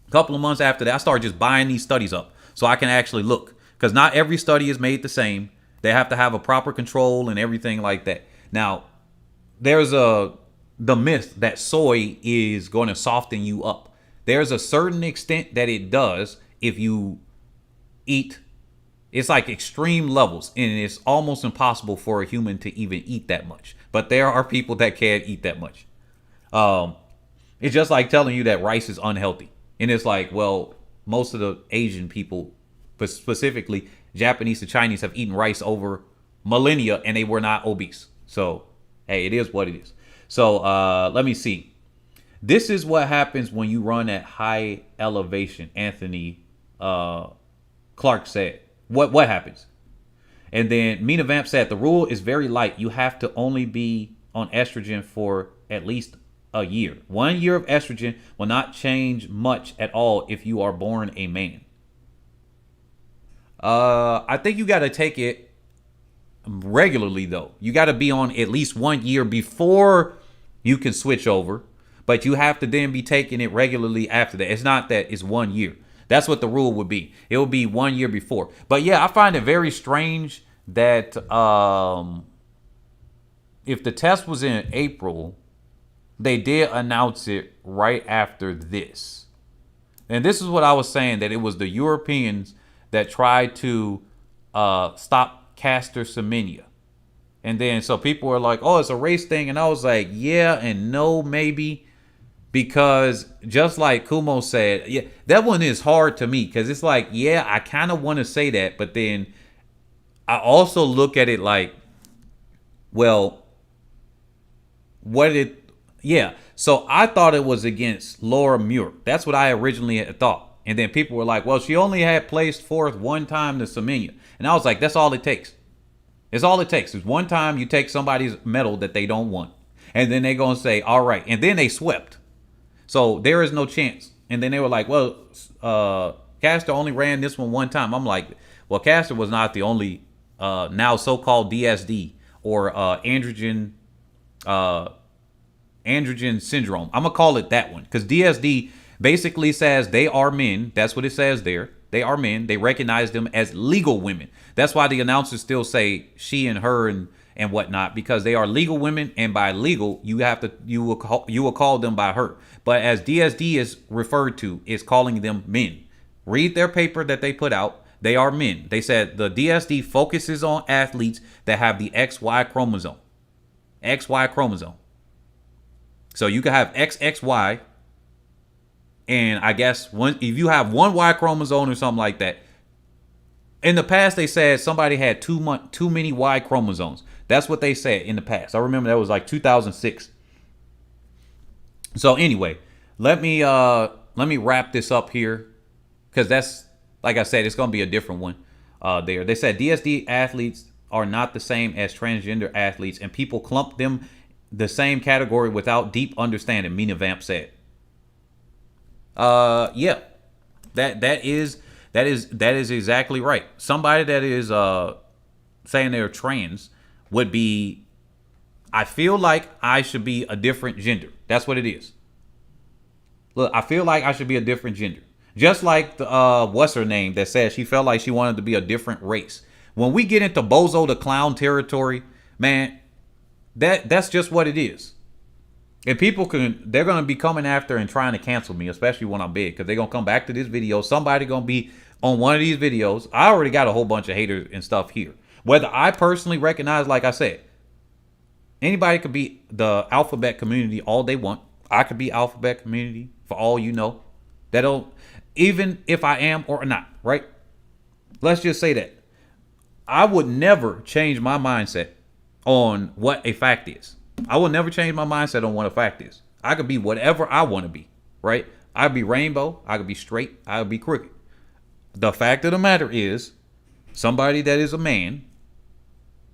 S1: a couple of months after that, I started just buying these studies up so I can actually look, because not every study is made the same. They have to have a proper control and everything like that. Now, there's the myth that soy is going to soften you up. There's a certain extent that it does if you eat. It's like extreme levels, and it's almost impossible for a human to even eat that much. But there are people that can't eat that much. It's just like telling you that rice is unhealthy. And it's like, well, most of the Asian people, but specifically Japanese to Chinese, have eaten rice over millennia and they were not obese. So, hey, it is what it is. So let me see. This is what happens when you run at high elevation, Anthony Clark said. What happens? And then Mina Vamp said, the rule is very light. You have to only be on estrogen for at least a year. 1 year of estrogen will not change much at all if you are born a man. I think you got to take it regularly, though. You got to be on at least 1 year before you can switch over. But you have to then be taking it regularly after that. It's not that it's 1 year. That's what the rule would be. It would be 1 year before. But yeah, I find it very strange that if the test was in April, they did announce it right after this. And this is what I was saying, that it was the Europeans that tried to stop Castor Semenya. And then so people were like, oh, it's a race thing. And I was like, yeah and no, maybe. Because just like Kumo said, yeah, that one is hard to me. Because it's like, yeah, I kind of want to say that. But then I also look at it like, well, so I thought it was against Laura Muir. That's what I originally had thought. And then people were like, well, she only had placed fourth one time to Semenya. And I was like, that's all it takes. It's all it takes. It's one time you take somebody's medal that they don't want. And then they're going to say, all right. And then they swept. So there is no chance. And then they were like, well, Castor only ran this one time. I'm like, well, Castor was not the only now so-called DSD or androgen syndrome. I'm going to call it that one, because DSD basically says they are men. That's what it says there. They are men. They recognize them as legal women. That's why the announcers still say she and her and whatnot, because they are legal women, and by legal you will call them by her. But as DSD is referred to, is calling them men. Read their paper that they put out. They are men. They said the DSD focuses on athletes that have the XY chromosome. XY chromosome. So you can have XXY, and I guess if you have one Y chromosome or something like that. In the past, they said somebody had too many Y chromosomes. That's what they said in the past. I remember that was like 2006. So anyway, let me wrap this up here, because that's, like I said, it's gonna be a different one. There, they said DSD athletes are not the same as transgender athletes, and people clump them the same category without deep understanding. Mina Vamp said. Yeah, that is exactly right. Somebody that is saying they're trans would be, I feel like I should be a different gender. That's what it is. Look, I feel like I should be a different gender. Just like the what's her name that said she felt like she wanted to be a different race. When we get into Bozo the Clown territory, man, that's just what it is. And they're going to be coming after and trying to cancel me, especially when I'm big, because they're going to come back to this video. Somebody going to be on one of these videos. I already got a whole bunch of haters and stuff here. Whether I personally recognize, like I said, anybody could be the alphabet community all they want. I could be alphabet community for all you know. Even if I am or not, right? Let's just say that. I would never change my mindset on what a fact is. I will never change my mindset on what a fact is. I could be whatever I want to be, right? I could be rainbow. I could be straight. I could be crooked. The fact of the matter is, somebody that is a man,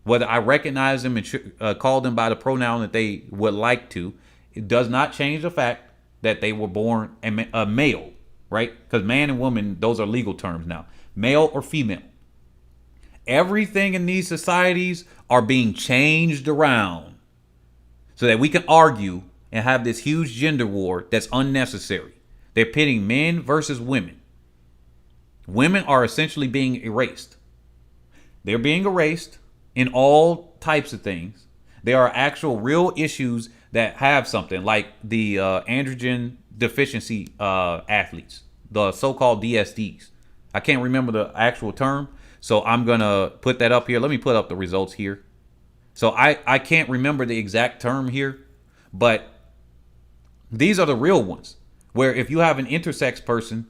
S1: whether I recognize them and call them by the pronoun that they would like to, it does not change the fact that they were born a male, right? Because man and woman, those are legal terms now. Male or female. Everything in these societies are being changed around so that we can argue and have this huge gender war that's unnecessary. They're pitting men versus women. Women are essentially being erased. They're being erased in all types of things. There are actual real issues that have something like the androgen deficiency athletes, the so-called DSDs. I can't remember the actual term, so I'm going to put that up here. Let me put up the results here. So I can't remember the exact term here, but these are the real ones, where if you have an intersex person,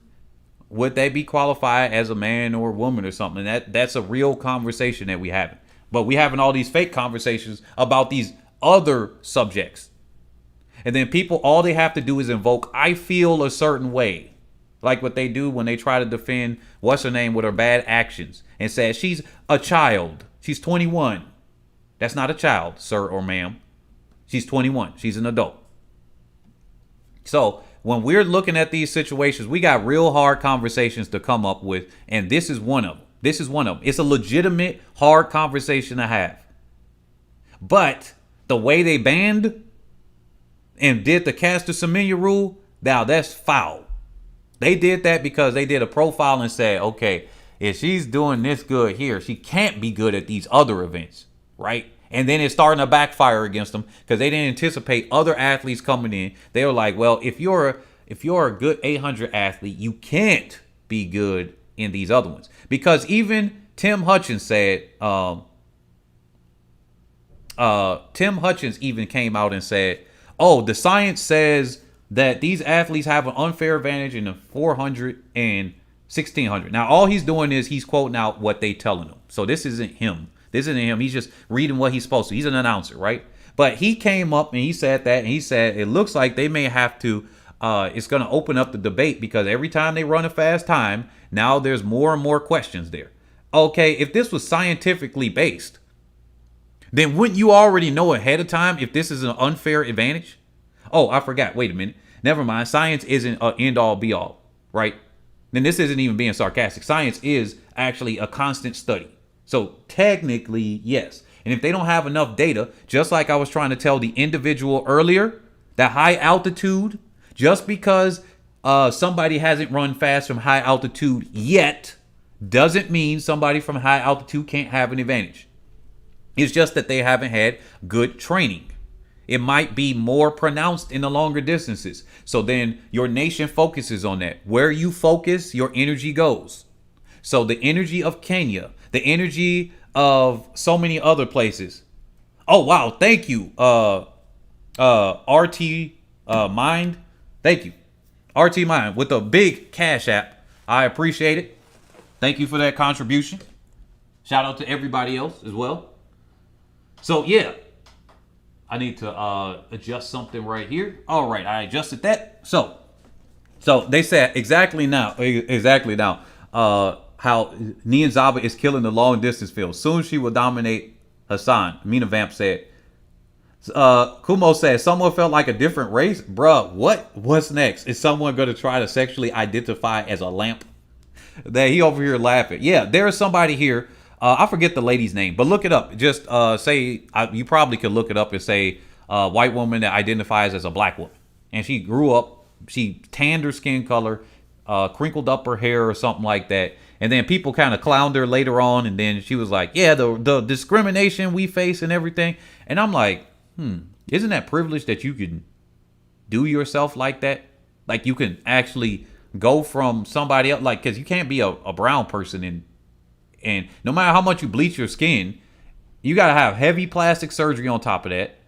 S1: would they be qualified as a man or a woman or something? That's a real conversation that we having. But we having all these fake conversations about these other subjects. And then people, all they have to do is invoke, I feel a certain way. Like what they do when they try to defend, what's her name, with her bad actions. And says she's a child. She's 21. That's not a child, sir or ma'am. She's 21. She's an adult. So when we're looking at these situations, we got real hard conversations to come up with. And this is one of them. This is one of them. It's a legitimate, hard conversation to have. But the way they banned and did the Caster Semenya rule, now that's foul. They did that because they did a profile and said, okay, if she's doing this good here, she can't be good at these other events, right? And then it's starting to backfire against them because they didn't anticipate other athletes coming in. They were like, well, if you're a good 800 athlete, you can't be good in these other ones. Because even Tim Hutchins said, Tim Hutchins even came out and said, oh, the science says that these athletes have an unfair advantage in the 400 and 1600. Now, all he's doing is he's quoting out what they telling him. So this isn't him. This isn't him. He's just reading what he's supposed to. He's an announcer, right? But he came up and he said that, and he said it looks like they may have to, it's going to open up the debate because every time they run a fast time, now there's more and more questions there. Okay, if this was scientifically based, then wouldn't you already know ahead of time if this is an unfair advantage? Oh, I forgot. Wait a minute. Never mind. Science isn't an end all be all, right? Then this isn't even being sarcastic. Science is actually a constant study. So technically, yes. And if they don't have enough data, just like I was trying to tell the individual earlier, that high altitude, just because somebody hasn't run fast from high altitude yet, doesn't mean somebody from high altitude can't have an advantage. It's just that they haven't had good training. It might be more pronounced in the longer distances. So then your nation focuses on that. Where you focus, your energy goes. So the energy of Kenya, the energy of so many other places. Oh, wow. Thank you. RT Mind. Thank you. RT Mind with a big Cash App. I appreciate it. Thank you for that contribution. Shout out to everybody else as well. So, yeah. I need to adjust something right here. All right, I adjusted that. So they said exactly now, how Niyonzaba is killing the long distance field. Soon she will dominate Hassan. Mina Vamp said. Kumo said, someone felt like a different race. Bruh, what's next? Is someone going to try to sexually identify as a lamp? That he over here laughing. Yeah, there is somebody here. I forget the lady's name, but look it up. Just say, you probably could look it up and say, white woman that identifies as a black woman. And she grew up, she tanned her skin color, crinkled up her hair or something like that. And then people kind of clowned her later on. And then she was like, yeah, the discrimination we face and everything. And I'm like, isn't that privilege that you can do yourself like that? Like you can actually go from somebody else, like, because you can't be a brown person and no matter how much you bleach your skin, you got to have heavy plastic surgery on top of that.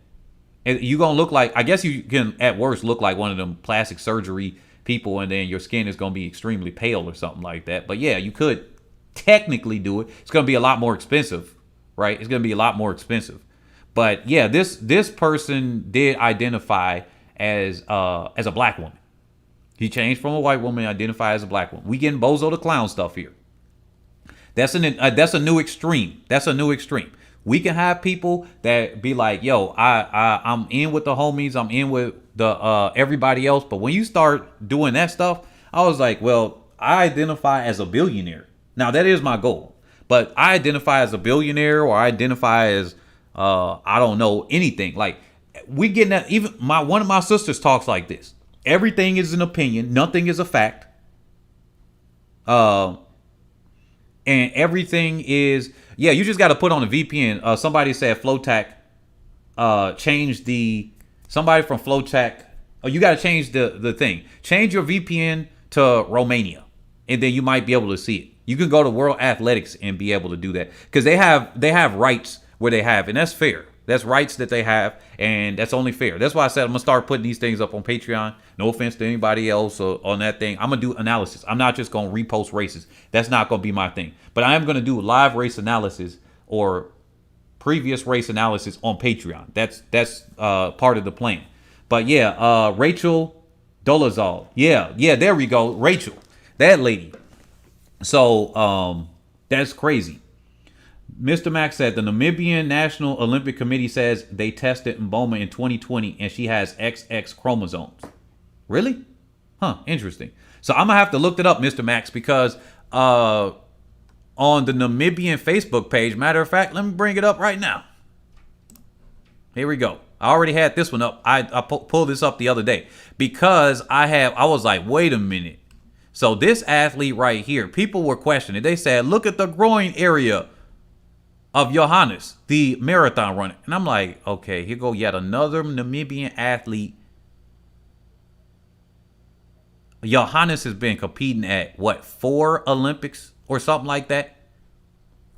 S1: And you're going to look like, I guess you can at worst look like one of them plastic surgery people, and then your skin is going to be extremely pale or something like that. But yeah, you could technically do it. It's going to be a lot more expensive, right? It's going to be a lot more expensive. But yeah, this person did identify as a black woman. He changed from a white woman, identify as a black woman. We getting Bozo the Clown stuff here. That's a new extreme. That's a new extreme. We can have people that be like, yo, I'm in with the homies. I'm in with the everybody else. But when you start doing that stuff, I was like, well, I identify as a billionaire. Now, that is my goal. But I identify as a billionaire, or I identify as, I don't know, anything. Like, we getting that. Even one of my sisters talks like this. Everything is an opinion. Nothing is a fact. And everything is, Yeah, you just got to put on a VPN. Somebody said Flowtac changed the. Somebody from Flowtac. Oh, you got to change the thing. Change your VPN to Romania, and then you might be able to see it. You can go to World Athletics and be able to do that because they have rights where they have, and that's fair. That's rights that they have, and that's only fair. That's why I said I'm gonna start putting these things up on Patreon. No offense to anybody else on that thing. I'm gonna do analysis. I'm not just gonna repost races. That's not gonna be my thing. But I am gonna do live race analysis or previous race analysis on Patreon. That's part of the plan. But yeah, Rachel Dolezal. Yeah, there we go. Rachel, that lady. So that's crazy. Mr. Max said the Namibian National Olympic Committee says they tested Mboma in 2020 and she has XX chromosomes. Really? Huh, interesting. So I'm going to have to look that up, Mr. Max, because on the Namibian Facebook page, matter of fact, let me bring it up right now. Here we go. I already had this one up. I pulled this up the other day because I was like, wait a minute. So this athlete right here, people were questioning. They said, look at the groin area of Johannes, the marathon runner. And I'm like, okay, here go yet another Namibian athlete. Johannes has been competing at, what, 4 Olympics or something like that?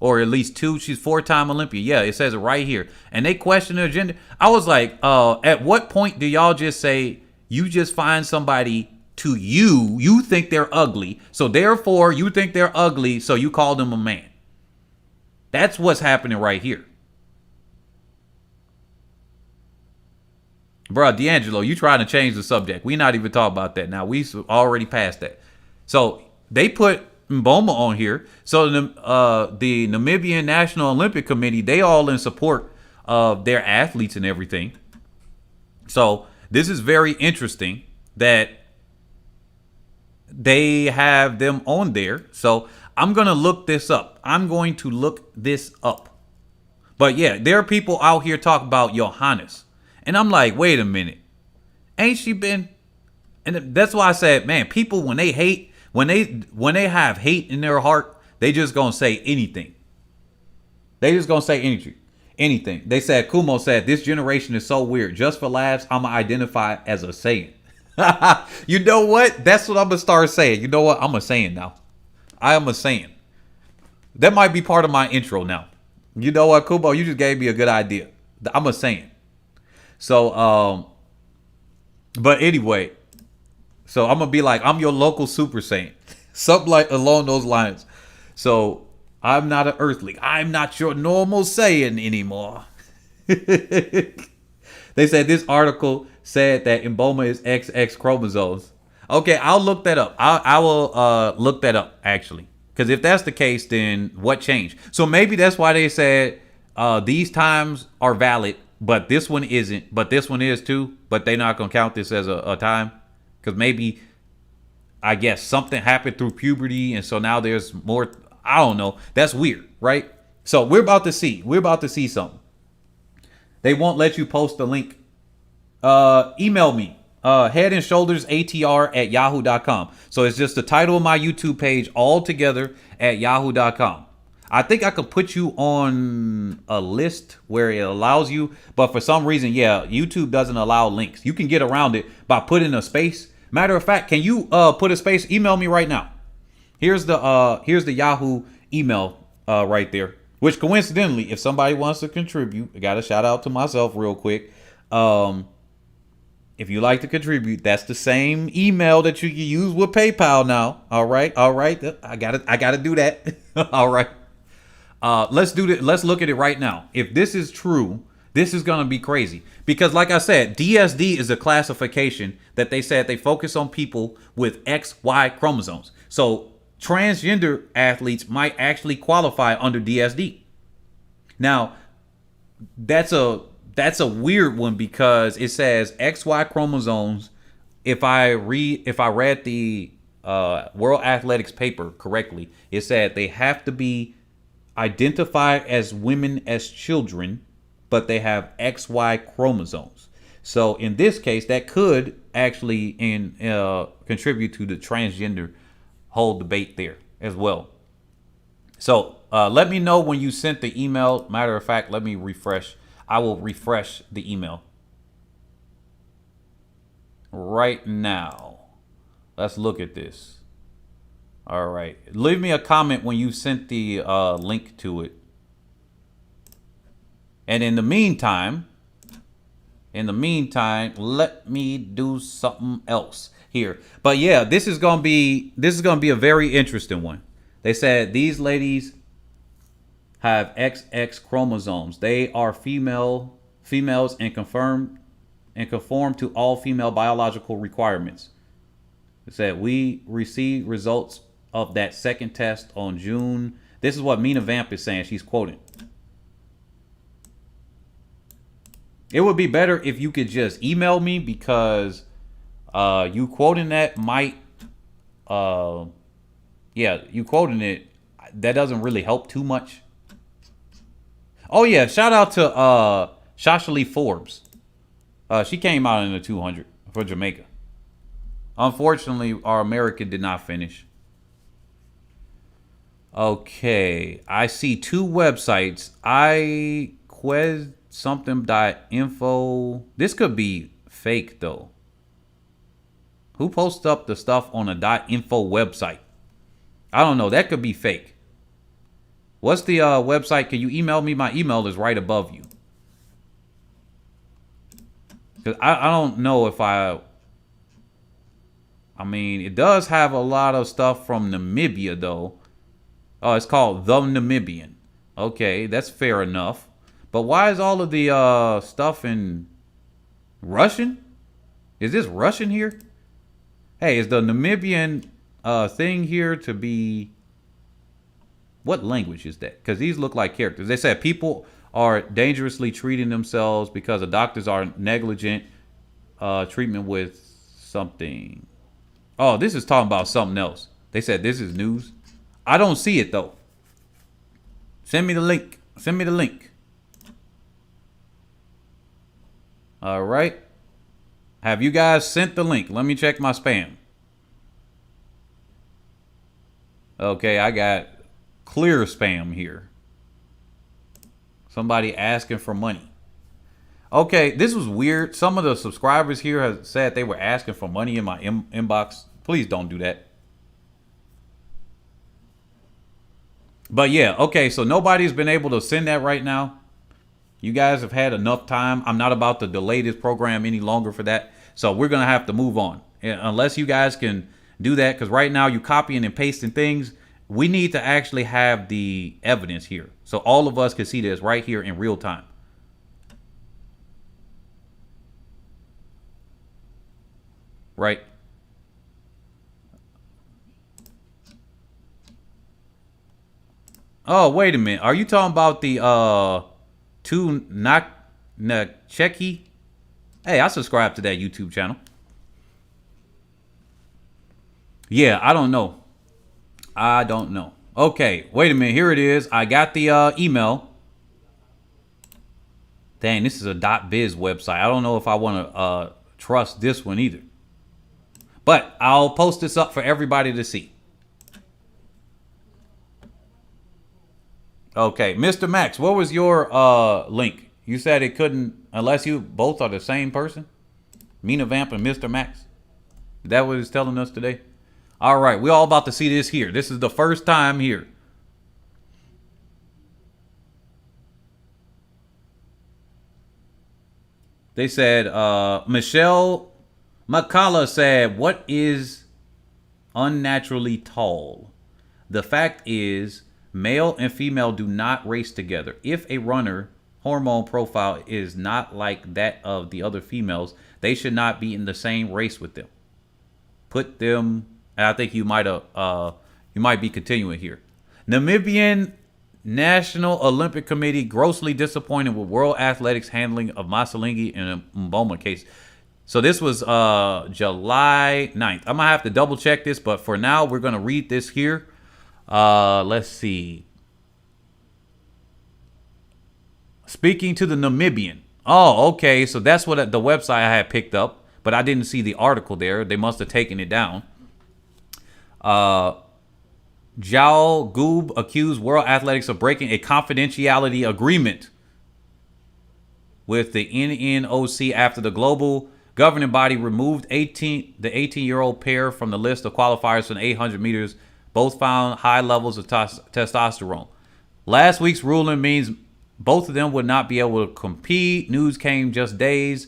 S1: Or at least 2. She's 4-time Olympian. Yeah, it says it right here. And they question her gender. I was like, at what point do y'all just say, you just find somebody to you think they're ugly, so therefore you think they're ugly, so you call them a man? That's what's happening right here. Bruh, D'Angelo, you trying to change the subject. We not even talking about that now. We already passed that. So they put Mboma on here. So the Namibian National Olympic Committee, they all in support of their athletes and everything. So this is very interesting that they have them on there. So I'm going to look this up. But yeah, there are people out here talking about Johannes. And I'm like, wait a minute. Ain't she been? And that's why I said, man, people, when they hate, when they have hate in their heart, they just going to say anything. They just going to say anything. They said, Kumo said, this generation is so weird. Just for laughs, I'm going to identify as a Saiyan. You know what? That's what I'm going to start saying. You know what? I'm a Saiyan now. I am a Saiyan. That might be part of my intro now. You know what, Kumo? You just gave me a good idea. I'm a Saiyan. So, but anyway, so I'm going to be like, I'm your local Super Saiyan. Something like along those lines. So I'm not an earthling. I'm not your normal Saiyan anymore. They said this article said that Mboma is XX chromosomes. Okay, I'll look that up. I will look that up, actually. Because if that's the case, then what changed? So maybe that's why they said these times are valid, but this one isn't. But this one is too. But they're not going to count this as a time. Because maybe, I guess, something happened through puberty. And so now there's more. I don't know. That's weird, right? So we're about to see. We're about to see something. They won't let you post the link. Email me. HeadAndShouldersATR@yahoo.com. So it's just the title of my YouTube page all together at yahoo.com. I think I could put you on a list where it allows you, but for some reason, yeah, YouTube doesn't allow links. You can get around it by putting a space. Matter of fact, can you put a space? Email me right now. Here's the Yahoo email right there. Which coincidentally, if somebody wants to contribute, I got a shout out to myself real quick. If you like to contribute, that's the same email that you can use with PayPal now. All right. I gotta do that. All right. Let's do that. Let's look at it right now. If this is true, this is gonna be crazy. Because like I said, DSD is a classification that they said they focus on people with XY chromosomes. So transgender athletes might actually qualify under DSD. Now, that's a weird one because it says XY chromosomes. If I read the World Athletics paper correctly, it said they have to be identified as women as children, but they have XY chromosomes. So in this case, that could actually contribute to the transgender whole debate there as well. So Let me know when you sent the email. Matter of fact, let me refresh. I will refresh the email right now. Let's look at this. All right. Leave me a comment when you sent the link to it. And in the meantime, let me do something else here. But yeah, this is gonna be a very interesting one. They said these ladies have XX chromosomes. They are females and conform to all female biological requirements. It said we received results of that second test on June. This is what Mina Vamp is saying. She's quoting. It would be better if you could just email me, because you quoting that might, you quoting it, that doesn't really help too much. Oh yeah, shout out to Shashalee Forbes. She came out in the 200 for Jamaica. Unfortunately, our American did not finish. Okay, I see two websites. Something.info. This could be fake though. Who posts up the stuff on a .info website? I don't know. That could be fake. What's the website? Can you email me? My email is right above you. Because I don't know if I mean, it does have a lot of stuff from Namibia though. Oh, it's called The Namibian. Okay, that's fair enough. But why is all of the stuff in Russian? Is this Russian here? Hey, is the Namibian thing here to be... What language is that? Because these look like characters. They said people are dangerously treating themselves because the doctors are negligent treatment with something. Oh, this is talking about something else. They said this is news. I don't see it though. Send me the link. Send me the link. All right. Have you guys sent the link? Let me check my spam. Okay, I got clear spam here. Somebody asking for money. Okay, this was weird. Some of the subscribers here have said they were asking for money in my inbox. Please don't do that. But yeah, okay, so nobody's been able to send that right now. You guys have had enough time. I'm not about to delay this program any longer for that. So we're going to have to move on. Unless you guys can do that, because right now you're copying and pasting things. We need to actually have the evidence here, so all of us can see this right here in real time. Right. Oh, wait a minute. Are you talking about the two Nakcheki? Hey, I subscribe to that YouTube channel. Yeah, I don't know. I don't know. Okay, wait a minute. Here it is. I got the email. Dang, this is a .biz website. I don't know if I want to trust this one either. But I'll post this up for everybody to see. Okay, Mr. Max, what was your link? You said it couldn't, unless you both are the same person? Mina Vamp and Mr. Max? Is that what he's telling us today? All right, we're all about to see this here. This is the first time here. They said, Michelle McCullough said, what is unnaturally tall? The fact is, male and female do not race together. If a runner hormone profile is not like that of the other females, they should not be in the same race with them. Put them... And I think you might be continuing here. Namibian National Olympic Committee grossly disappointed with World Athletics handling of Masalingi and Mboma case. So this was July 9th. I'm gonna have to double check this, but for now we're gonna read this here. Let's see. Speaking to the Namibian. Oh, okay. So that's what the website I had picked up, but I didn't see the article there. They must have taken it down. Zhao Goob accused World Athletics of breaking a confidentiality agreement with the NNOC after the global governing body removed the 18-year-old pair from the list of qualifiers for the 800 meters. Both found high levels of testosterone. Last week's ruling means both of them would not be able to compete. News came just days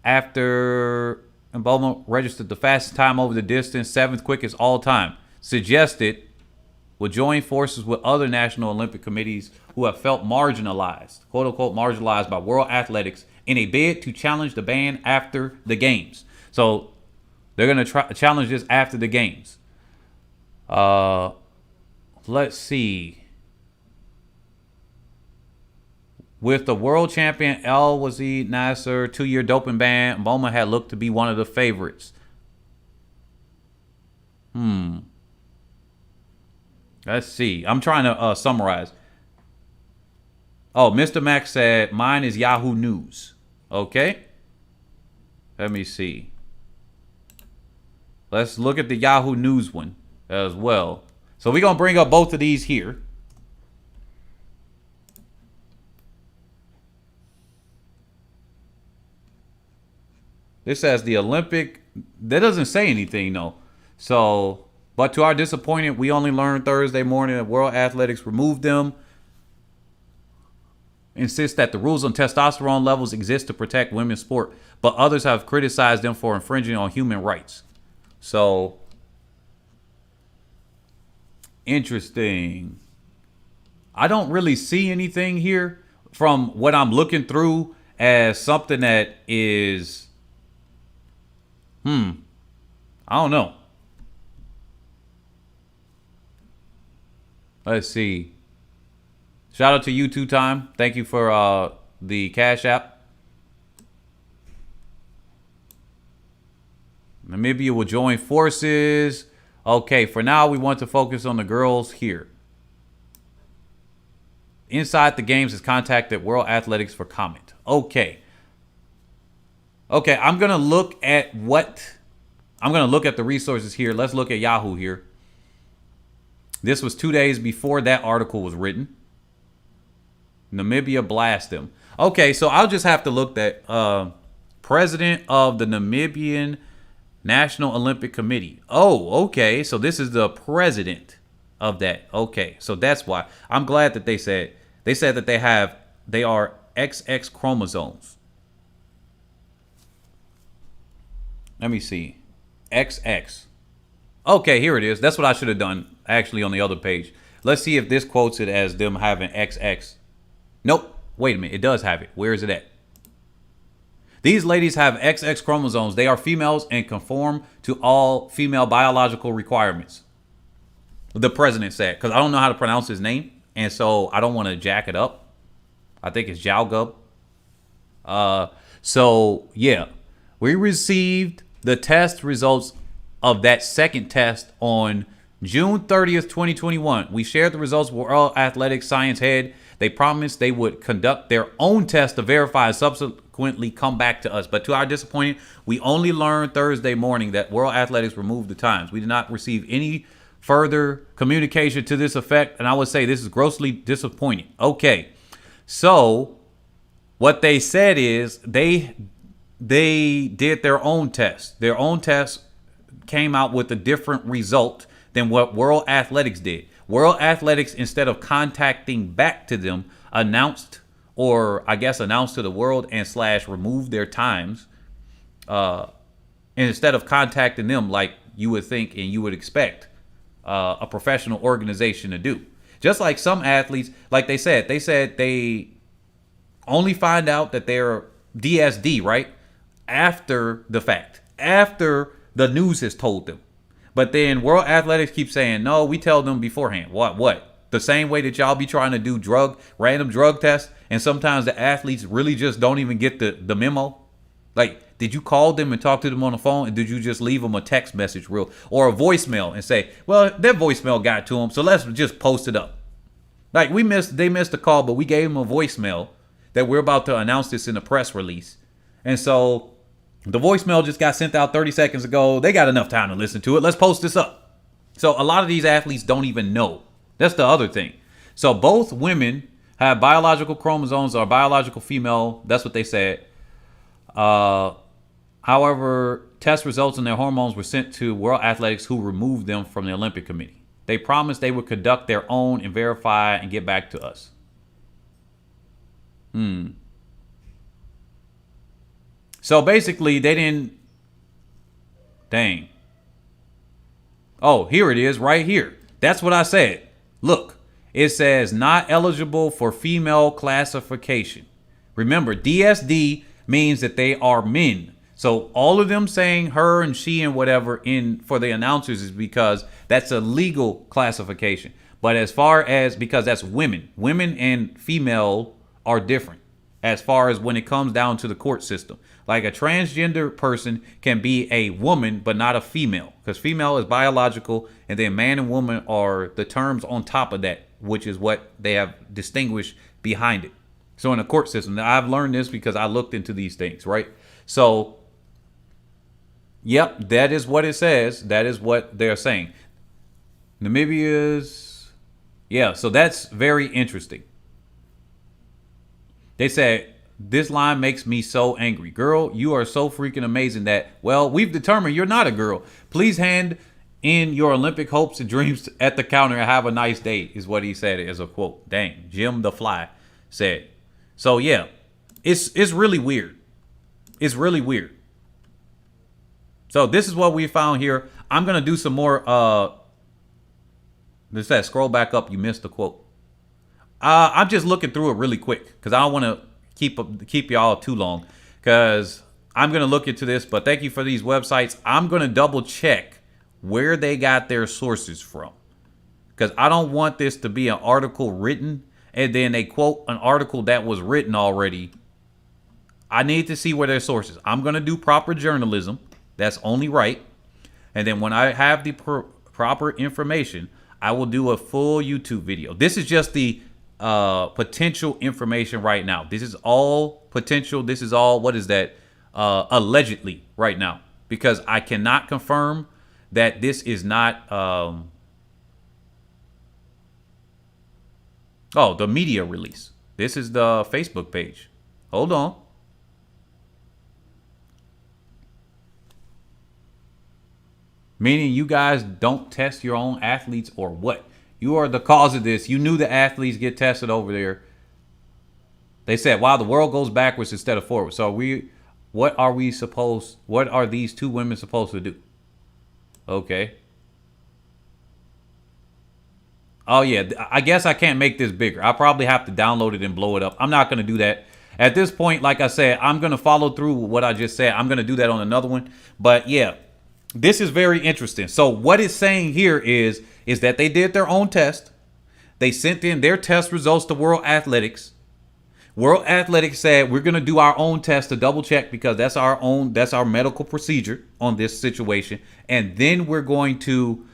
S1: after Mboma registered the fastest time over the distance, 7th quickest all time. Suggested would join forces with other national Olympic committees who have felt marginalized, quote unquote, marginalized by World Athletics in a bid to challenge the ban after the games. So they're going to challenge this after the games. Let's see. With the world champion El Wazid Nasser 2-year doping ban, Mboma had looked to be one of the favorites. Let's see. I'm trying to summarize. Oh, Mr. Max said, mine is Yahoo News. Okay. Let me see. Let's look at the Yahoo News one as well. So we're going to bring up both of these here. This says the Olympic. That doesn't say anything, though. So, but to our disappointment, we only learned Thursday morning that World Athletics removed them. Insists that the rules on testosterone levels exist to protect women's sport, but others have criticized them for infringing on human rights. So, interesting. I don't really see anything here from what I'm looking through as something that is, I don't know. Let's see. Shout out to you 2Time. Thank you for the Cash App. Namibia will join forces. Okay, for now we want to focus on the girls here. Inside the Games has contacted World Athletics for comment. Okay. Okay, I'm going to look at the resources here. Let's look at Yahoo here. This was 2 days before that article was written. Namibia blast them. Okay, so I'll just have to look at president of the Namibian National Olympic Committee. Oh, okay. So this is the president of that. Okay, so that's why. I'm glad that they said that they are XX chromosomes. Let me see. XX. Okay, here it is. That's what I should have done actually on the other page. Let's see if this quotes it as them having XX. Nope. Wait a minute. It does have it. Where is it at? These ladies have XX chromosomes. They are females and conform to all female biological requirements. The president said, because I don't know how to pronounce his name, and so I don't want to jack it up. I think it's Jalgub. So yeah, we received the test results of that second test on June 30th, 2021. We shared the results with World Athletics Science Head. They promised they would conduct their own test to verify and subsequently come back to us. But to our disappointment, we only learned Thursday morning that World Athletics removed the times. We did not receive any further communication to this effect, and I would say this is grossly disappointing. Okay, so what they said is they did their own test. Their own test came out with a different result than what World Athletics did. World Athletics, instead of contacting back to them, announced to the world and / removed their times. And instead of contacting them like you would think and you would expect a professional organization to do. Just like some athletes, like they said they only find out that they're DSD, right? After the fact, after the news has told them. But then World Athletics keeps saying, no, we tell them beforehand. What? The same way that y'all be trying to do random drug tests, and sometimes the athletes really just don't even get the memo. Like, did you call them and talk to them on the phone, and did you just leave them a text message or a voicemail and say, well, their voicemail got to them, so let's just post it up. Like, they missed the call, but we gave them a voicemail that we're about to announce this in a press release. And so the voicemail just got sent out 30 seconds ago. They got enough time to listen to it. Let's post this up. So a lot of these athletes don't even know. That's the other thing. So both women have biological chromosomes, or biological female. That's what they said. However, test results and their hormones were sent to World Athletics, who removed them from the Olympic Committee. They promised they would conduct their own and verify and get back to us. So basically, they didn't. Dang. Oh, here it is right here. That's what I said. Look, it says not eligible for female classification. Remember, DSD means that they are men. So all of them saying her and she and whatever in for the announcers is because that's a legal classification. But as far as, because that's women and female are different as far as when it comes down to the court system. Like a transgender person can be a woman, but not a female, because female is biological, and then man and woman are the terms on top of that, which is what they have distinguished behind it. So in the court system, now I've learned this because I looked into these things, right? So, yep, that is what it says. That is what they're saying. Namibia's, yeah, so that's very interesting. They said, this line makes me so angry. Girl, you are so freaking amazing that, well, we've determined you're not a girl. Please hand in your Olympic hopes and dreams at the counter and have a nice day, is what he said as a quote. Dang, Jim the Fly said. So, yeah, it's really weird. It's really weird. So this is what we found here. I'm going to do some more. This says, scroll back up. You missed the quote. I'm just looking through it really quick because I don't want to keep y'all too long, because I'm going to look into this. But thank you for these websites. I'm going to double check where they got their sources from, because I don't want this to be an article written and then they quote an article that was written already. I need to see where their sources. I'm going to do proper journalism. That's only right. And then when I have the proper information, I will do a full YouTube video. This is just the potential information right now. This is all potential. This is all, what is that? Allegedly right now, because I cannot confirm that this is not, the media release. This is the Facebook page. Hold on. Meaning you guys don't test your own athletes, or what? You are the cause of this. You knew the athletes get tested over there. They said, wow, the world goes backwards instead of forward. So what are these two women supposed to do? Okay. Oh, yeah. I guess I can't make this bigger. I'll probably have to download it and blow it up. I'm not going to do that. At this point, like I said, I'm going to follow through with what I just said. I'm going to do that on another one. But, yeah, this is very interesting. So what it's saying here is that they did their own test. They sent in their test results to World Athletics. World Athletics said, we're going to do our own test to double check, because that's our medical procedure on this situation. And then we're going to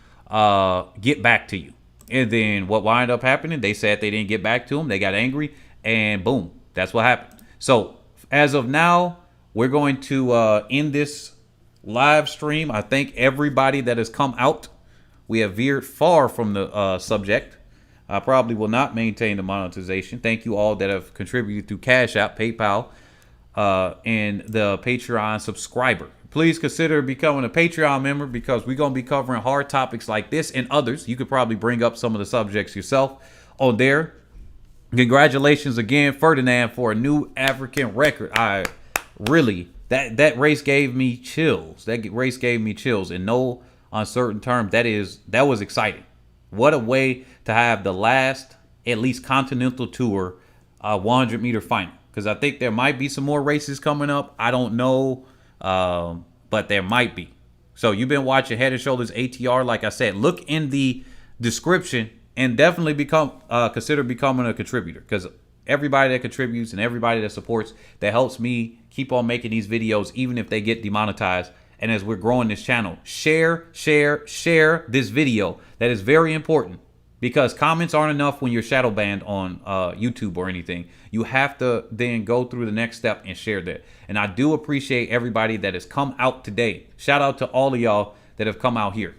S1: get back to you. And then what wound up happening, they said they didn't get back to them. They got angry, and boom, that's what happened. So as of now, we're going to end this live stream. I thank everybody that has come out. We have veered far from the subject. I probably will not maintain the monetization. Thank you all that have contributed through Cash App, PayPal, and the Patreon subscriber. Please consider becoming a Patreon member, because we're going to be covering hard topics like this and others. You could probably bring up some of the subjects yourself on there. Congratulations again, Ferdinand, for a new African record. That race gave me chills. That race gave me chills in no uncertain term. That was exciting. What a way to have the last, at least Continental Tour 100-meter final. Because I think there might be some more races coming up. I don't know, but there might be. So you've been watching Head and Shoulders ATR. Like I said, look in the description and definitely consider becoming a contributor, because everybody that contributes and everybody that supports, that helps me keep on making these videos, even if they get demonetized. And as we're growing this channel, share this video. That is very important, because comments aren't enough when you're shadow banned on YouTube or anything. You have to then go through the next step and share that. And I do appreciate everybody that has come out today. Shout out to all of y'all that have come out here.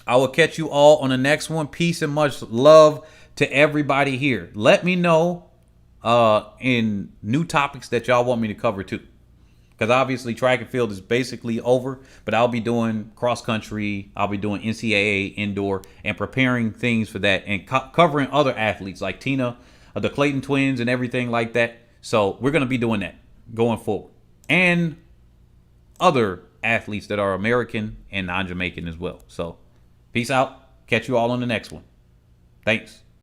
S1: I will catch you all on the next one. Peace and much love to everybody here. Let me know in new topics that y'all want me to cover too. Because obviously track and field is basically over, but I'll be doing cross country, I'll be doing NCAA indoor and preparing things for that and covering other athletes like Tina, the Clayton twins and everything like that. So we're going to be doing that going forward. And other athletes that are American and non-Jamaican as well. So peace out. Catch you all on the next one. Thanks.